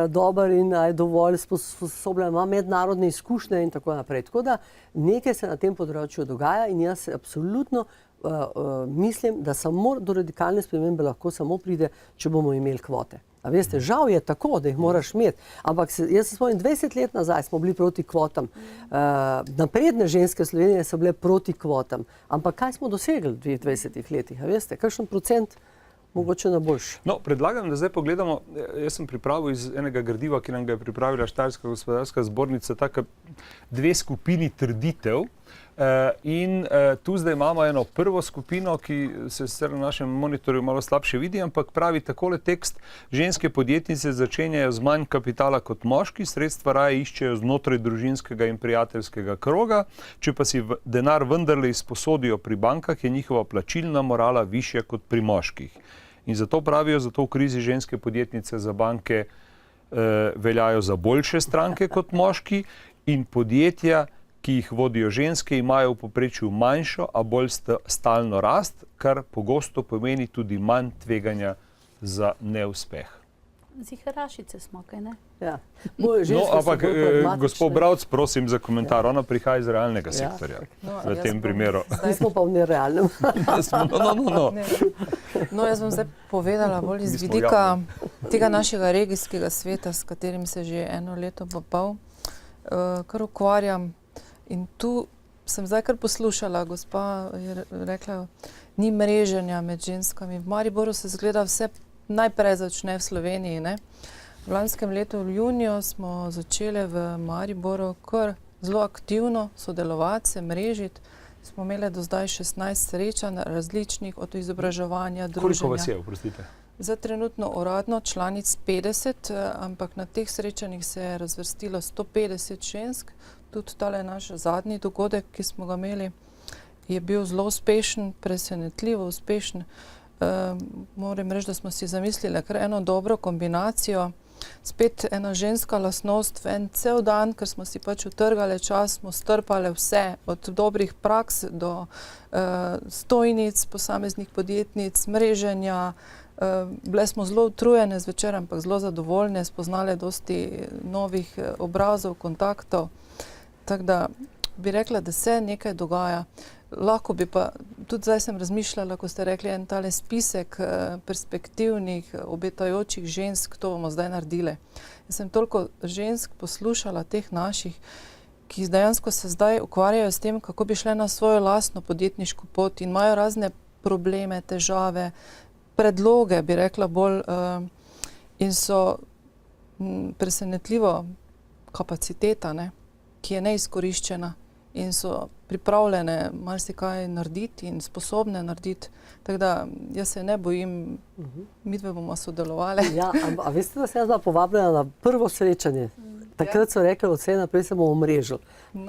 dober in a je dovolj sposoben, ima mednarodne izkušnje in tako naprej. Tako da nekaj se na tem področju dogaja in jaz absolutno mislim, da samo do radikalne spremembe lahko samo pride, če bomo imeli kvote. A veste, žal je tako, da jih moraš imeti, ampak jaz se spomnim, 20 let nazaj smo bili proti kvotam. Napredne ženske Slovenije so bile proti kvotam, ampak kaj smo dosegli v 20 letih? A veste, kakšen procent? Mogoče na boljši. No, predlagam, da zdaj pogledamo, jaz sem pripravil iz enega gradiva, ki nam ga je pripravila Štajerska gospodarska zbornica, taka dve skupini trditev. In tu zdaj imamo eno prvo skupino, ki se sicer na našem monitorju malo slabše vidi, ampak pravi takole tekst: ženske podjetnice začenjajo z manj kapitala kot moški, sredstva raje iščejo znotraj družinskega in prijateljskega kroga, če pa si denar vendarle izposodijo pri bankah, je njihova plačilna morala višja kot pri moških. In zato pravijo, zato v krizi ženske podjetnice za banke veljajo za boljše stranke kot moški in podjetja, ki jih vodijo ženske, imajo v povprečju manjšo, a bolj stalno rast, kar pogosto pomeni tudi manj tveganja za neuspeh. Ziharašice smo, kaj ne? Ja. No, ampak, gospod Bravc, prosim za komentar. Ona prihaja iz realnega sektorja v tem primeru. Mi smo pa v nerealnem. No, jaz bom zdaj povedala bolj iz vidika tega našega regijskega sveta, s katerim se že 1 leto pa pol kar ukvarjam. In tu sem zdaj kar poslušala, gospa je rekla, ni mreženja med ženskami. V Mariboru se zgleda vse najprej začne v Sloveniji, ne? V lanskem letu v juniju smo začeli v Mariboru kar zelo aktivno sodelovati, se mrežiti. Smo imeli do zdaj 16 srečanj različnih, od izobraževanja, druženja. Koliko vas je, oprostite? Za trenutno uradno članic 50, ampak na teh srečanjih se je razvrstilo 150 žensk. Tudi tale naš zadnji dogodek, ki smo ga imeli, je bil zelo uspešen, presenetljivo uspešen. Moram reči, da smo si zamislili kar eno dobro kombinacijo. Spet ena ženska lastnost v en cel dan, ker smo si pač utrgali čas, smo strpali vse, od dobrih praks do stojnic, posameznih podjetnic, mreženja. Bile smo zelo utrujene zvečer, ampak zelo zadovoljne, spoznali dosti novih obrazov, kontaktov. Tako da bi rekla, da se nekaj dogaja. Lahko bi pa, tudi zdaj sem razmišljala, ko ste rekli, en tale spisek perspektivnih, obetajočih žensk, to bomo zdaj naredili. Jaz sem toliko žensk poslušala, teh naših, ki dejansko se zdaj ukvarjajo s tem, kako bi šle na svojo lastno podjetniško pot in imajo razne probleme, težave, predloge, bi rekla bolj, in so presenetljivo kapaciteta, ne, ki je neizkoriščena. In so pripravljene marsikaj narediti in sposobne narediti. Tako da jaz se ne bojim, midve bomo sodelovali. Ja, a veste, da sem jaz bila povabljena na prvo srečanje? Takrat so rekli, od vse naprej se bomo omrežili.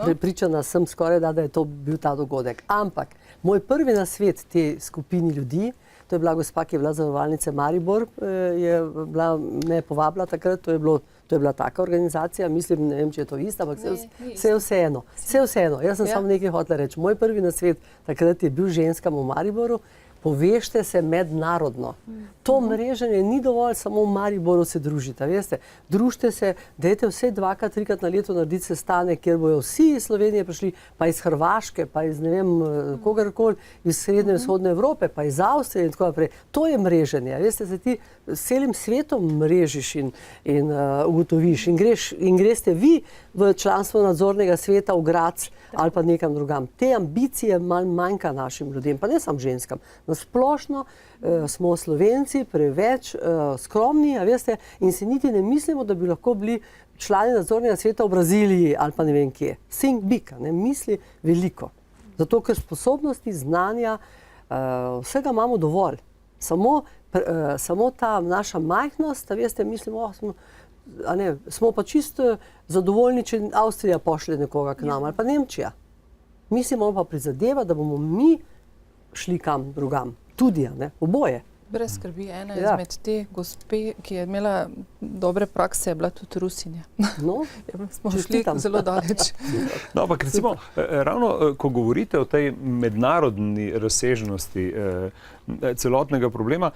Prepričana sem skoraj, da je to bil ta dogodek. Ampak moj prvi nasvet te skupini ljudi, to je bila gospa, ki je bila zavarovalnice Maribor, je bila, me je povabila takrat, to je bila taka organizacija, mislim, ne vem, če je to isto, ampak vse vseeno. Vse vseeno. Jaz sem samo nekaj hotela reči. Moj prvi nasvet takrat je bil ženskam v Mariboru, povežite se mednarodno. To mreženje ni dovolj, samo v Mariboru se družite, veste. Družite se, dajte vse 2-krat, 3-krat na leto narediti sestanek, kjer bojo vsi iz Slovenije prišli, pa iz Hrvaške, pa iz ne vem kogarkoli, iz srednje in vzhodne Evrope, pa iz Avstrije in tako naprej. To je mreženje, veste, se ti s celim svetom mrežiš in ugotoviš in greste vi v članstvo nadzornega sveta v Graz ali pa nekam drugam. Te ambicije malo manjka našim ljudem, pa ne samo ženskam. Na splošno smo Slovenci preveč skromni, a veste, in si niti ne mislimo, da bi lahko bili člani nadzornega sveta v Braziliji ali pa ne vem kje. Think big, ne misli veliko. Zato, ker sposobnosti, znanja, vsega imamo dovolj. Samo ta naša majhnost, a veste, mislimo, smo pa čisto zadovoljni, če Avstrija pošlje nekoga k nam ali pa Nemčija. Mi si moramo pa prizadevati, da bomo mi šli kam drugam. Tudi, ne? Oboje. Brez skrbi, ena izmed te gospe, ki je imela dobre prakse, je bila tudi Rusinja. No, smo šli zelo daleč. No, ampak recimo, ravno ko govorite o tej mednarodni razsežnosti celotnega problema,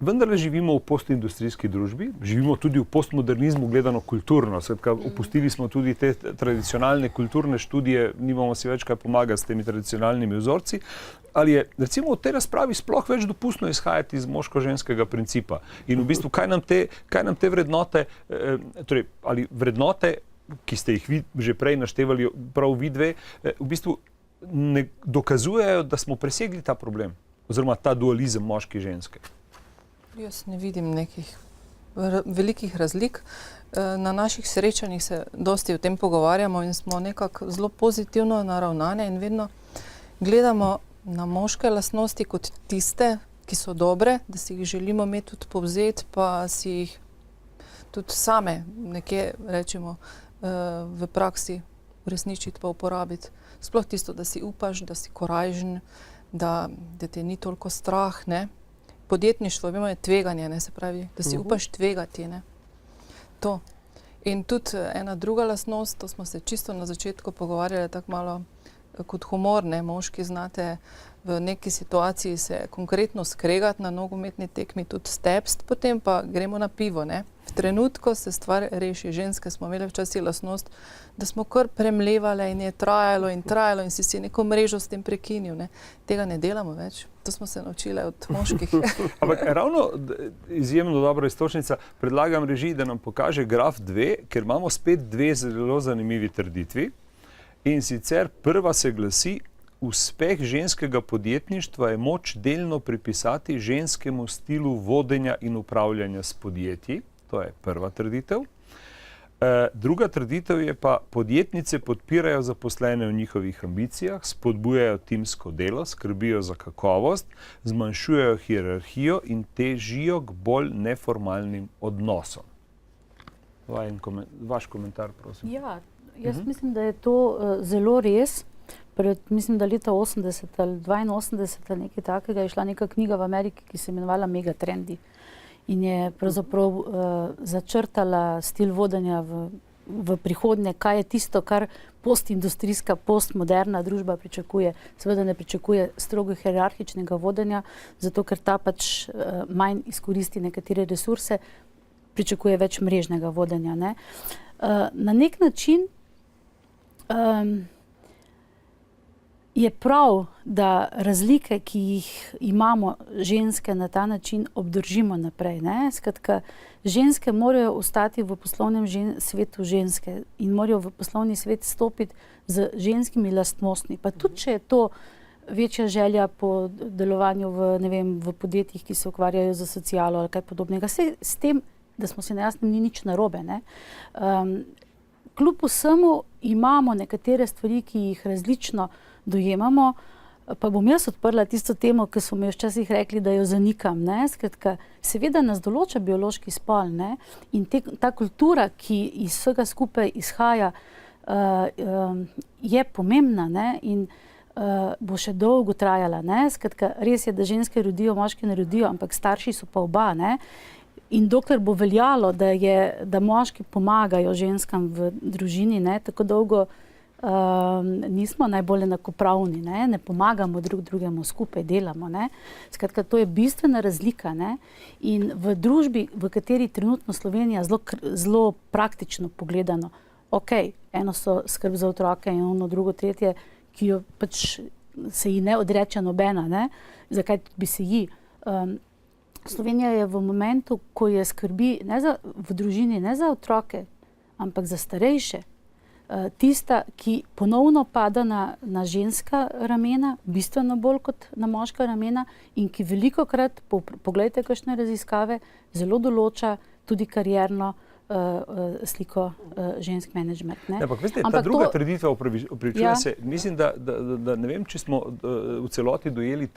vendarle živimo v postindustrijski družbi, živimo tudi v postmodernizmu gledano kulturno. Skratka, opustili smo tudi te tradicionalne kulturne študije, nimamo si več kaj pomagati s temi tradicionalnimi vzorci. Ali je recimo v tej razpravi sploh več dopustno izhajati iz moško-ženskega principa? In v bistvu, kaj nam te vrednote, torej, ali vrednote, ki ste jih vi že prej naštevali, prav vi dve, v bistvu ne dokazujejo, da smo presegli ta problem, oziroma ta dualizem moški-ženske? Jaz ne vidim nekih velikih razlik. Na naših srečanjih se dosti o tem pogovarjamo in smo nekako zelo pozitivno naravnane in vedno gledamo na moške lastnosti kot tiste, ki so dobre, da si jih želimo imeti tudi povzeti, pa si jih tudi same nekje, rečemo, v praksi uresničiti pa uporabiti. Sploh tisto, da si upaš, da si korajžen, da te ni toliko strah, ne. Podjetništvo, vemo, je tveganje, ne, se pravi, da si upaš tvegati, ne. To. In tudi ena druga lastnost, to smo se čisto na začetku pogovarjali tako malo kot humor, ne, moški znate v neki situaciji se konkretno skregati na nogometni tekmi, tudi stepst, potem pa gremo na pivo, ne. V trenutku se stvar reši. Ženske smo imeli včasih lastnost, da smo kar premlevale in je trajalo in si neko mrežo s tem prekinil, ne. Tega ne delamo več. To smo se naučili od moških. Ampak ravno izjemno dobra istočnica, predlagam režiji, da nam pokaže graf 2, ker imamo spet dve zelo zanimivi trditvi. In sicer prva se glasi: uspeh ženskega podjetništva je moč delno pripisati ženskemu stilu vodenja in upravljanja s podjetji. To je prva trditev. Druga trditev je pa: podjetnice podpirajo zaposlene v njihovih ambicijah, spodbujajo timsko delo, skrbijo za kakovost, zmanjšujejo hierarhijo in težijo k bolj neformalnim odnosom. Vaš komentar, prosim. Ja, jaz mislim, da je to zelo res. Mislim, da leta 80 ali 82 ali nekaj takega je šla neka knjiga v Ameriki, ki se imenovala Megatrendi. In je pravzaprav začrtala stil vodenja v prihodnje, kaj je tisto, kar postindustrijska, postmoderna družba pričakuje. Seveda ne pričakuje strogo hierarhičnega vodenja, zato ker ta pač manj izkoristi nekatere resurse, pričakuje več mrežnega vodenja, ne. Na nek način je prav, da razlike, ki jih imamo ženske, na ta način obdržimo naprej, ne. Skratka, ženske morajo ostati v poslovnem svetu ženske in morajo v poslovni svet stopiti z ženskimi lastnostmi. Pa tudi, če je to večja želja po delovanju v podjetjih, ki se ukvarjajo z socialo ali kaj podobnega. Saj s tem, da smo si nejasni, ni nič narobe, ne. Kljub vsemu imamo nekatere stvari, ki jih različno dojemamo, pa bom jaz odprla tisto temo, ki so mi včasih rekli, da jo zanikam, ne. Skratka, seveda nas določa biološki spol, ne, in ta kultura, ki iz vsega skupaj izhaja, je pomembna, ne, in bo še dolgo trajala, ne. Skratka, res je, da ženske rodijo, moški ne rodijo, ampak starši so pa oba, ne. In dokler bo veljalo, da moški pomagajo ženskam v družini, ne, tako dolgo nismo najbolj enakopravni, ne pomagamo drug drugemu, skupaj delamo, ne. Skratka, to je bistvena razlika, ne. In v družbi, v kateri trenutno Slovenija zelo praktično pogledano, eno so skrb za otroke in ono drugo, tretje, ki jo pač se ji ne odreče nobena, ne, zakaj bi se ji. Slovenija je v momentu, ko je skrbi v družini ne za otroke, ampak za starejše, tista, ki ponovno pada na ženska ramena, bistveno bolj kot na moška ramena, in ki velikokrat, poglejte kakšne raziskave, zelo določa tudi karierno sliko žensk menedžment. Ampak veste, ta druga trditev, opravičujem se, mislim, da ne vem, če smo v celoti dojeli,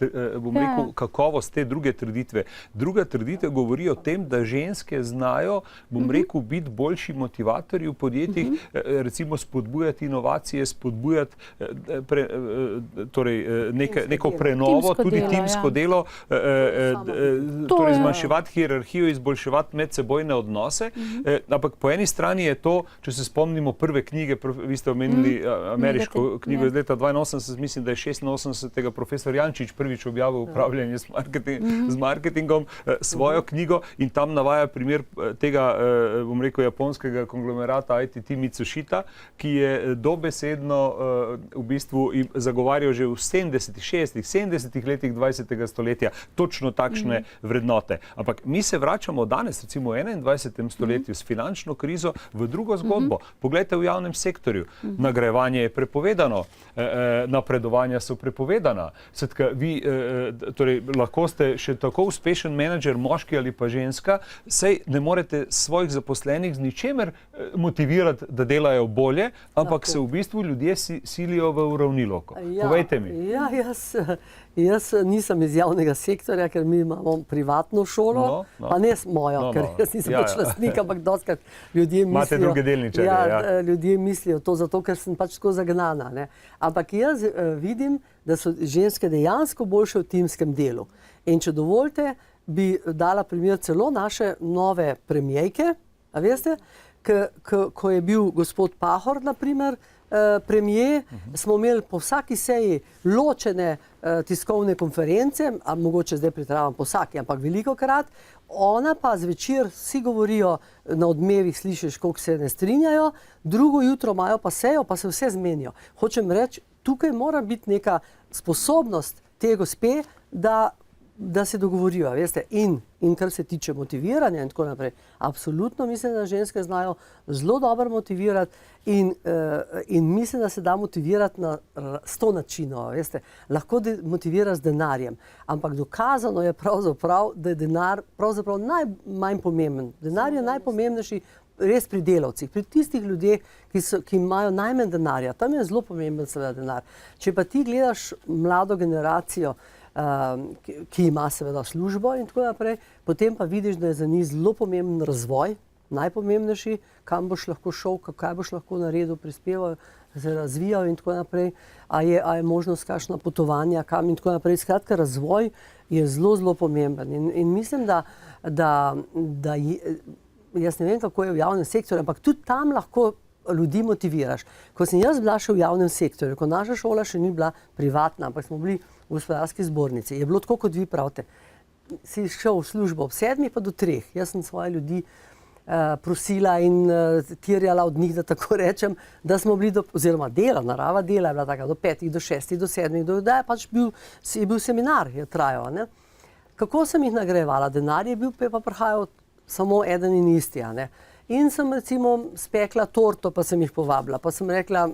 bom rekel, kakovost te druge trditve. Druga trditev govori o tem, da ženske znajo, bom rekel, biti boljši motivatorji v podjetjih, recimo spodbujati inovacije, spodbujati neko prenovo, tudi timsko delo, torej zmanjševati hierarhijo, izboljševati medsebojne odnose. Ampak po eni strani je to, če se spomnimo prve knjige, vi ste omenili ameriško knjigo iz leta 82, mislim, da je 86. profesor Jančič prvič objavil Upravljanje z marketingom, svojo knjigo, in tam navaja primer tega, bom rekel, japonskega konglomerata ITT Mitsushita, ki je dobesedno v bistvu zagovarjal že v 70., 60., 70. letih 20. stoletja točno takšne vrednote. Ampak mi se vračamo danes, recimo v 21. stoletju, s finančno krizo v drugo zgodbo. Poglejte v javnem sektorju. Nagrajevanje je prepovedano, napredovanja so prepovedana. Skratka, vi torej, lahko ste še tako uspešen menedžer, moški ali pa ženska, saj ne morete svojih zaposlenih z ničemer motivirati, da delajo bolje, ampak se v bistvu ljudje silijo v uravnilovko. Povejte mi. Ja, jaz nisem iz javnega sektorja, ker mi imamo privatno šolo, pa ne mojo, ker jaz nisem pač lastnik, ampak dostikrat ljudje mislijo. Imate druge delničarje, ja. Ljudje mislijo to zato, ker sem pač tako zagnana, ne. Ampak jaz vidim, da so ženske dejansko boljše v timskem delu. In če dovolite, bi dala primer celo naše nove premijejke, a veste, ko je bil gospod Pahor, na primer, premier, smo imeli po vsaki seji ločene tiskovne konference, a mogoče zdaj pretiravam po vsaki, ampak velikokrat. Ona pa zvečer vsi govorijo, na odmevih slišiš, koliko se ne strinjajo, drugo jutro imajo pa sejo, pa se vse zmenijo. Hočem reči, tukaj mora biti neka sposobnost te gospe, da se dogovorijo, veste, in kar se tiče motiviranja in tako naprej. Absolutno mislim, da ženske znajo zelo dobro motivirati in mislim, da se da motivirati na 100 načinov, veste. Lahko motiviraš z denarjem, ampak dokazano je pravzaprav, da je denar pravzaprav najmanj pomemben. Denar je najpomembnejši res pri delavcih, pri tistih ljudeh, ki imajo najmanj denarja. Tam je zelo pomemben seveda denar. Če pa ti gledaš mlado generacijo, ki ima seveda službo in tako naprej, potem pa vidiš, da je za njih zelo pomemben razvoj, najpomembnejši, kam boš lahko šel, kaj boš lahko naredil, prispeval, se razvijal in tako naprej, a je možnost kakšna potovanja, kam in tako naprej. Skratka, razvoj je zelo, zelo pomemben in mislim, da jaz ne vem, kako je v javnem sektorju, ampak tudi tam lahko ljudi motiviraš. Ko sem jaz bila še v javnem sektorju, ko naša šola še ni bila privatna, ampak smo bili v gospodarski zbornici, je bilo tako, kot vi pravite. Si šel v službo ob 7 pa do 3. Jaz sem svoje ljudi prosila in terjala od njih, da tako rečem, da smo bili oziroma narava dela je bila taka do 5, do 6, do 7, da je pač bil seminar, je trajal. Ne? Kako sem jih nagrajevala? Denar je bil, pa prihajal samo eden in isti, a ne. In sem recimo spekla torto, pa sem jih povabila, pa sem rekla,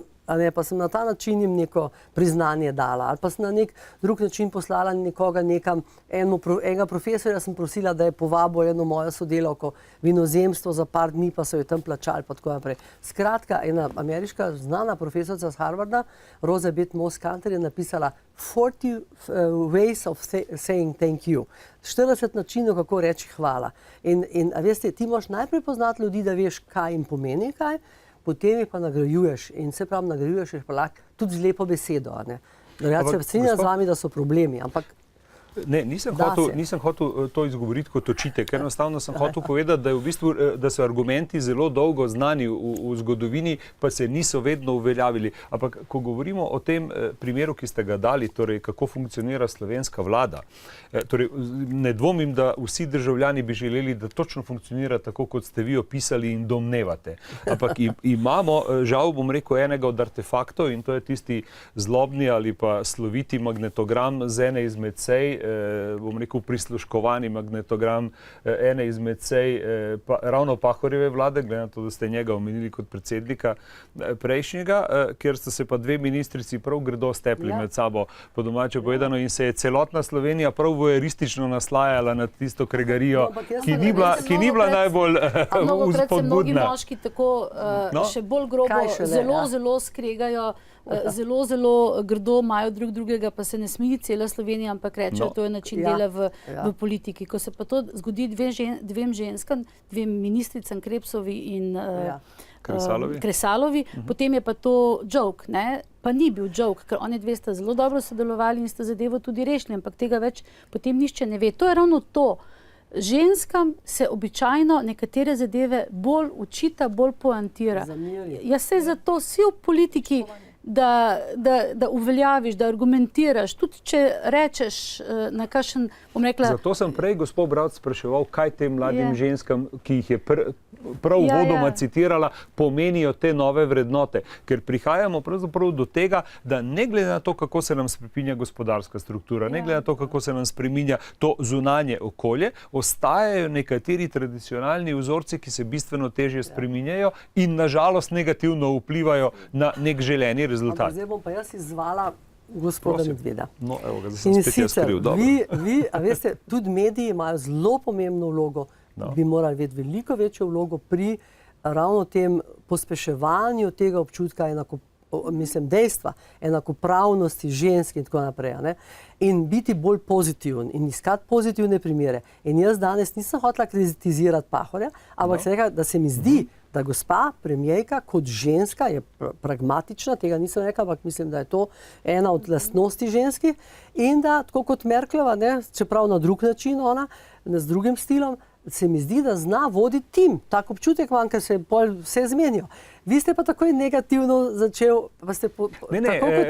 pa sem na ta način jim neko priznanje dala, ali pa sem na nek drug način poslala nekoga nekam, enega profesorja sem prosila, da je povabil eno mojo sodelavko v inozemstvo za par dni, pa so jo tam plačali, pa tako naprej. Skratka, ena ameriška znana profesorica z Harvarda, Rosa Beth Moss Kanter, je napisala 40 ways of saying thank you. 40 načinov, kako reči hvala. In veste, ti moraš najprej poznati ljudi, da veš, kaj jim pomeni kaj, potem jih pa nagrajuješ in se pravi nagrajuješ jih pa lahko tudi z lepo besedo. Drugače se strinjam z vami, da so problemi, ampak Ne, nisem hotel to izgovoriti kot očitek, ker enostavno sem hotel povedati, da je v bistvu, da so argumenti zelo dolgo znani v zgodovini, pa se niso vedno uveljavili. Ampak ko govorimo o tem primeru, ki ste ga dali, torej kako funkcionira slovenska vlada, torej ne dvomim, da vsi državljani bi želeli, da točno funkcionira tako, kot ste vi opisali in domnevate. Ampak imamo, žal bom rekel, enega od artefaktov in to je tisti zlobni ali pa sloviti magnetogram z ene izmed sej, bom rekel, prisluškovani magnetogram ene izmed sej ravno Pahorjeve vlade, glede na to, da ste njega omenili kot predsednika prejšnjega, kjer sta se pa dve ministrici prav grdo stepli med sabo, po domače povedano, in se je celotna Slovenija prav voeristično naslajala na tisto kregarijo, ki ni bila najbolj vzpodbudna. Mnogo krat se mnogi moški tako še bolj grobo, zelo skregajo, zelo grdo imajo drugega, pa se ne smiji cela Slovenija, ampak rečejo, to je način dela v politiki. Ko se pa to zgodi dvem ženskam, dvem ministricam Krebsovi in Kresalovi, potem je pa to joke, ne? Pa ni bil joke, ker oni dve sta zelo dobro sodelovali in sta zadevo tudi rešili, ampak tega več potem nišče ne ve. To je ravno to. Ženskam se običajno nekatere zadeve bolj učita, bolj poantira. Jaz se zato vsi v politiki, da uveljaviš, da argumentiraš, tudi če rečeš na kakšen, bom rekla... Zato sem prej, gospod Bravc, spraševal, kaj tem mladim ženskam, ki jih je prav vodoma citirala, pomenijo te nove vrednote. Ker prihajamo pravzaprav do tega, da ne glede na to, kako se nam spreminja gospodarska struktura, ne glede na to, kako se nam spreminja to zunanje okolje, ostajajo nekateri tradicionalni vzorci, ki se bistveno težje spreminjajo in nažalost negativno vplivajo na nek želeni rezultat. Zdaj bom pa jaz izzvala gospoda Medveda. No, evo ga, zdaj sem spet jaz kriv. Vi, a veste, tudi mediji imajo zelo pomembno vlogo, bi morali vedeti veliko večjo vlogo pri ravno tem pospeševanju tega občutka dejstva, enakopravnosti žensk in tako naprej. Ne? In biti bolj pozitiven in iskati pozitivne primere. In jaz danes nisem hotela kritizirati Pahorja, ampak sem rekla, da se mi zdi, da gospa premijerka kot ženska je pragmatična, tega nisem rekla, ampak mislim, da je to ena od lastnosti ženskih in da, tako kot Merklova, ne, čeprav na drug način ona, z drugim stilom, se mi zdi, da zna voditi tim. Tak občutek imam, ker se vse zmenijo. Vi ste pa takoj negativno začel, pa ste tako kot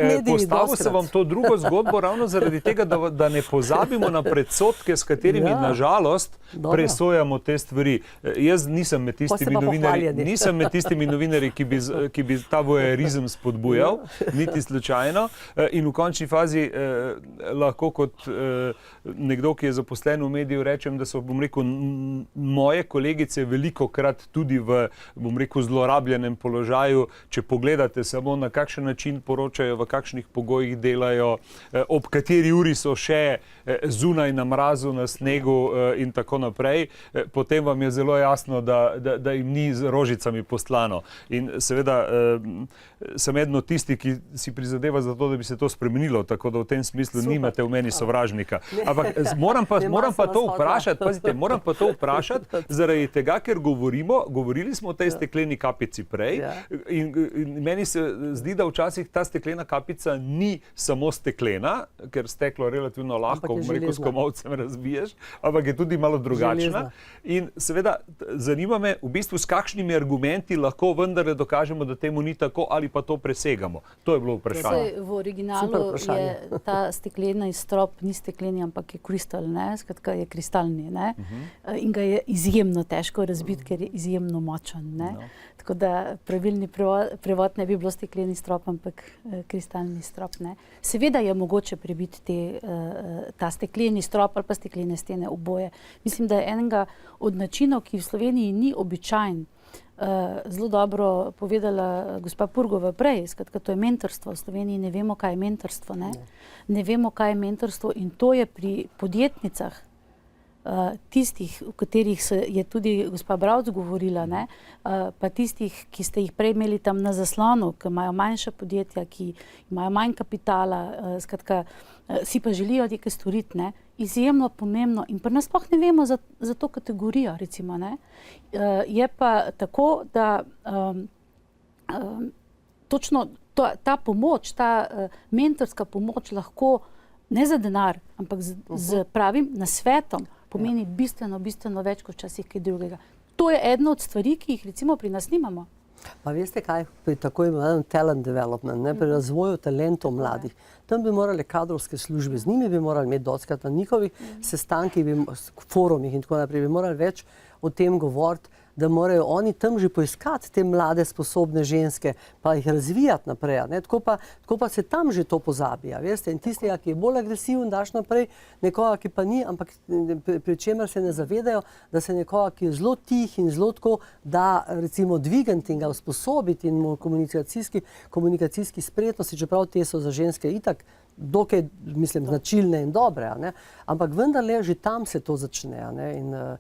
mediji postavil se vam to drugo zgodbo ravno zaradi tega, da ne pozabimo na predsodke, s katerimi nažalost presojamo te stvari. Jaz nisem med tistimi novinarji, ki bi ta voajerizem spodbujal, niti slučajno. In v končni fazi lahko kot nekdo, ki je zaposlen v mediju, rečem, da so, bom rekel, moje kolegice velikokrat tudi v, bom rekel, zlorabljenem položaju, če pogledate samo na kakšen način poročajo, v kakšnih pogojih delajo, ob kateri uri so še zunaj na mrazu, na snegu in tako naprej, potem vam je zelo jasno, da jim ni z rožicami poslano. In seveda sem eden od tistih, ki si prizadeva za to, da bi se to spremenilo, tako da v tem smislu nimate v meni sovražnika. Ampak moram pa to vprašati, pazite, moram pa to vprašati zaradi tega, ker govorili smo o tej stekleni kapici prej in meni se zdi, da včasih ta steklena kapica ni samo steklena, ker steklo relativno lahko, bom rekel, s komolcem razbiješ, ampak je tudi malo drugačna. In seveda zanima me v bistvu, s kakšnimi argumenti lahko vendarle dokažemo, da temu ni tako ali pa to presegamo. To je bilo vprašanje. V originalu je ta stekleni strop ni stekleni, ampak je kristal, skratka je kristalni, in ga je izjemno težko razbiti, ker je izjemno močen. Tako da pravilni prevod ne bi bilo stekleni strop, ampak kristalni strop. Seveda je mogoče prebiti ta stekleni strop ali pa steklene stene, oboje. Mislim, da je enega od načinov, ki v Sloveniji ni običajen, zelo dobro povedala gospa Purgova prej, skratka, to je mentorstvo. V Sloveniji ne vemo, kaj je mentorstvo. Ne vemo, kaj je mentorstvo, in to je pri podjetnicah, tistih, o katerih je tudi gospa Bravc govorila, pa tistih, ki ste jih prej imeli tam na zaslonu, ki imajo manjša podjetja, ki imajo manj kapitala, skratka, si pa želijo nekaj storiti, izjemno pomembno, in pa nasploh ne vemo za to kategorijo, recimo. Je pa tako, da točno ta pomoč, ta mentorska pomoč lahko ne za denar, ampak z pravim nasvetom pomeni bistveno več kot včasih kaj drugega. To je ena od stvari, ki jih recimo pri nas nimamo. Pa veste kaj, pri tako imenovanem talent development, pri razvoju talentov mladih, tam bi morali kadrovske službe, z njimi bi morali imeti dostikrat na njihovih sestankih, forumih in tako naprej, bi morali več o tem govoriti, da morajo oni tam že poiskati te mlade, sposobne ženske, pa jih razvijati naprej. Tako pa se tam že to pozabi. Veste? In tistega, ki je bolj agresiven, daš naprej, nekoga, ki pa ni, ampak pri čemer se ne zavedajo, da se nekoga, ki je zelo tih in zelo tako, da recimo dvigati in ga usposobiti in mu komunikacijski spretnosti, čeprav te so za ženske itak dokaj, mislim, značilne in dobre, ampak vendarle že tam se to začne.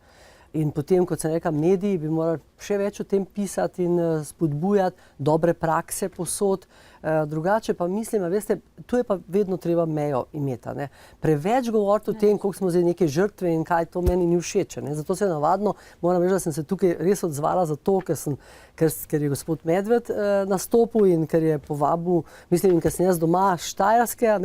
In potem, kot sem rekel, mediji bi morali še več o tem pisati in spodbujati dobre prakse povsod. Drugače pa mislim, veste, tu je pa vedno treba mejo imeti. Preveč govoriti o tem, koliko smo zdaj neke žrtve in kaj to meni ni všeč. Zato se navadno, moram reči, da sem se tukaj res odzvala zato, ker je gospod Medved nastopil in ker je povabil, mislim, in ker sem jaz doma Štajerske,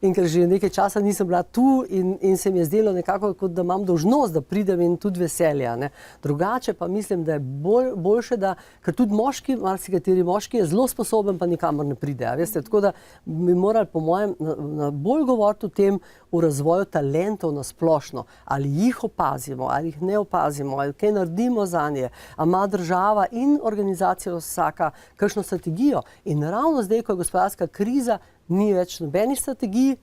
in ker že nekaj časa nisem bila tu in se mi je zdelo nekako, kot da imam dolžnost, da pridem in tudi veselja. Drugače pa mislim, da je boljše, ker tudi moški, marsikateri moški je zelo sposoben, pa nikamor ne pride. Veste, tako da bi morali po mojem bolj govoriti o tem, v razvoju talentov na splošno, ali jih opazimo, ali jih ne opazimo, ali kaj naredimo za nje, a ima država in organizacija vsaka kakšno strategijo. In ravno zdaj, ko je gospodarska kriza, ni več nobenih strategij,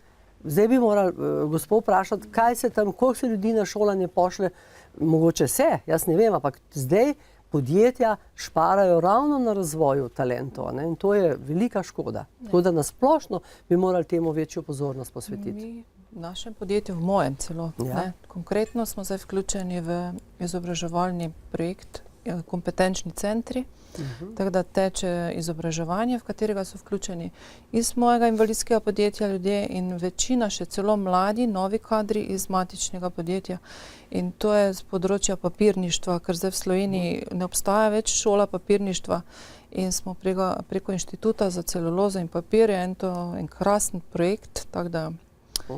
zdaj bi morali gospod vprašati, kaj se tam, koliko se ljudi na šolanje pošle, mogoče se, jaz ne vem, ampak zdaj podjetja šparajo ravno na razvoju talentov, in to je velika škoda. Tako da nasplošno bi morali temu večjo pozornost posvetiti. V našem podjetju, v mojem celo, konkretno smo zdaj vključeni v izobraževalni projekt Kompetenčni centri, tako da teče izobraževanje, v katerega so vključeni iz mojega invalidskega podjetja ljudje in večina še celo mladi, novi kadri iz matičnega podjetja. In to je z področja papirništva, ker zdaj v Sloveniji ne obstaja več šola papirništva in smo preko Inštituta za celulozo in papir, je en krasen projekt, tako da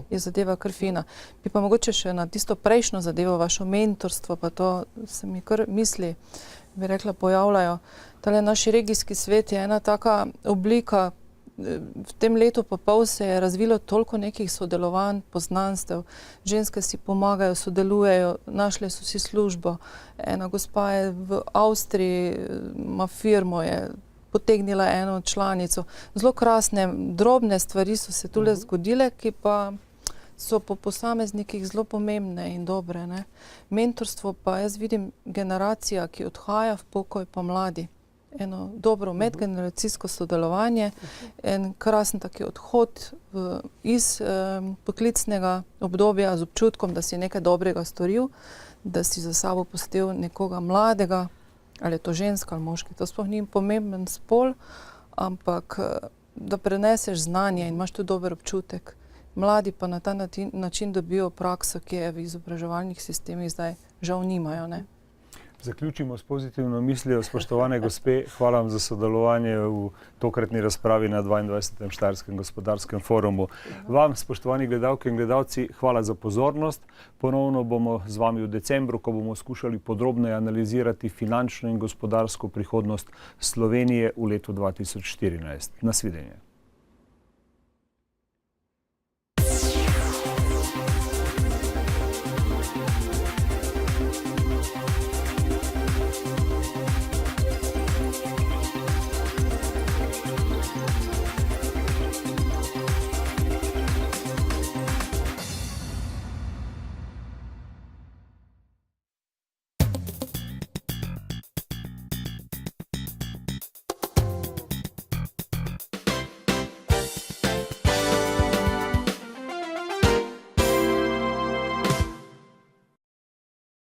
je zadeva kar fina. Bi pa mogoče še na tisto prejšnjo zadevo, vašo mentorstvo, pa to se mi kar misli, bi rekla, pojavljajo. Tale naš regijski svet je ena taka oblika. V tem letu pa pol se je razvilo toliko nekih sodelovanj, poznanstev. Ženske si pomagajo, sodelujejo, našle so si službo. Ena gospa je v Avstriji, ima firmo, je potegnila eno članico. Zelo krasne, drobne stvari so se tule zgodile, ki pa so po posameznikih zelo pomembne in dobre, ne. Mentorstvo pa jaz vidim generacija, ki odhaja v pokoj, pa mladi. Eno dobro medgeneracijsko sodelovanje, en krasen taki odhod iz poklicnega obdobja z občutkom, da si nekaj dobrega storil, da si za sabo pustil nekoga mladega, ali je to ženska ali moški, to sploh ni pomemben spol, ampak da preneseš znanje in imaš tu dober občutek. Mladi pa na ta način dobijo prakso, ki je v izobraževalnih sistemih zdaj žal nimajo, ne. Zaključimo s pozitivno mislijo. Spoštovane gospe, hvala vam za sodelovanje v tokratni razpravi na 22. Štajerskem gospodarskem forumu. Vam, spoštovani gledalke in gledalci, hvala za pozornost. Ponovno bomo z vami v decembru, ko bomo skušali podrobneje analizirati finančno in gospodarsko prihodnost Slovenije v letu 2014. Nasvidenje.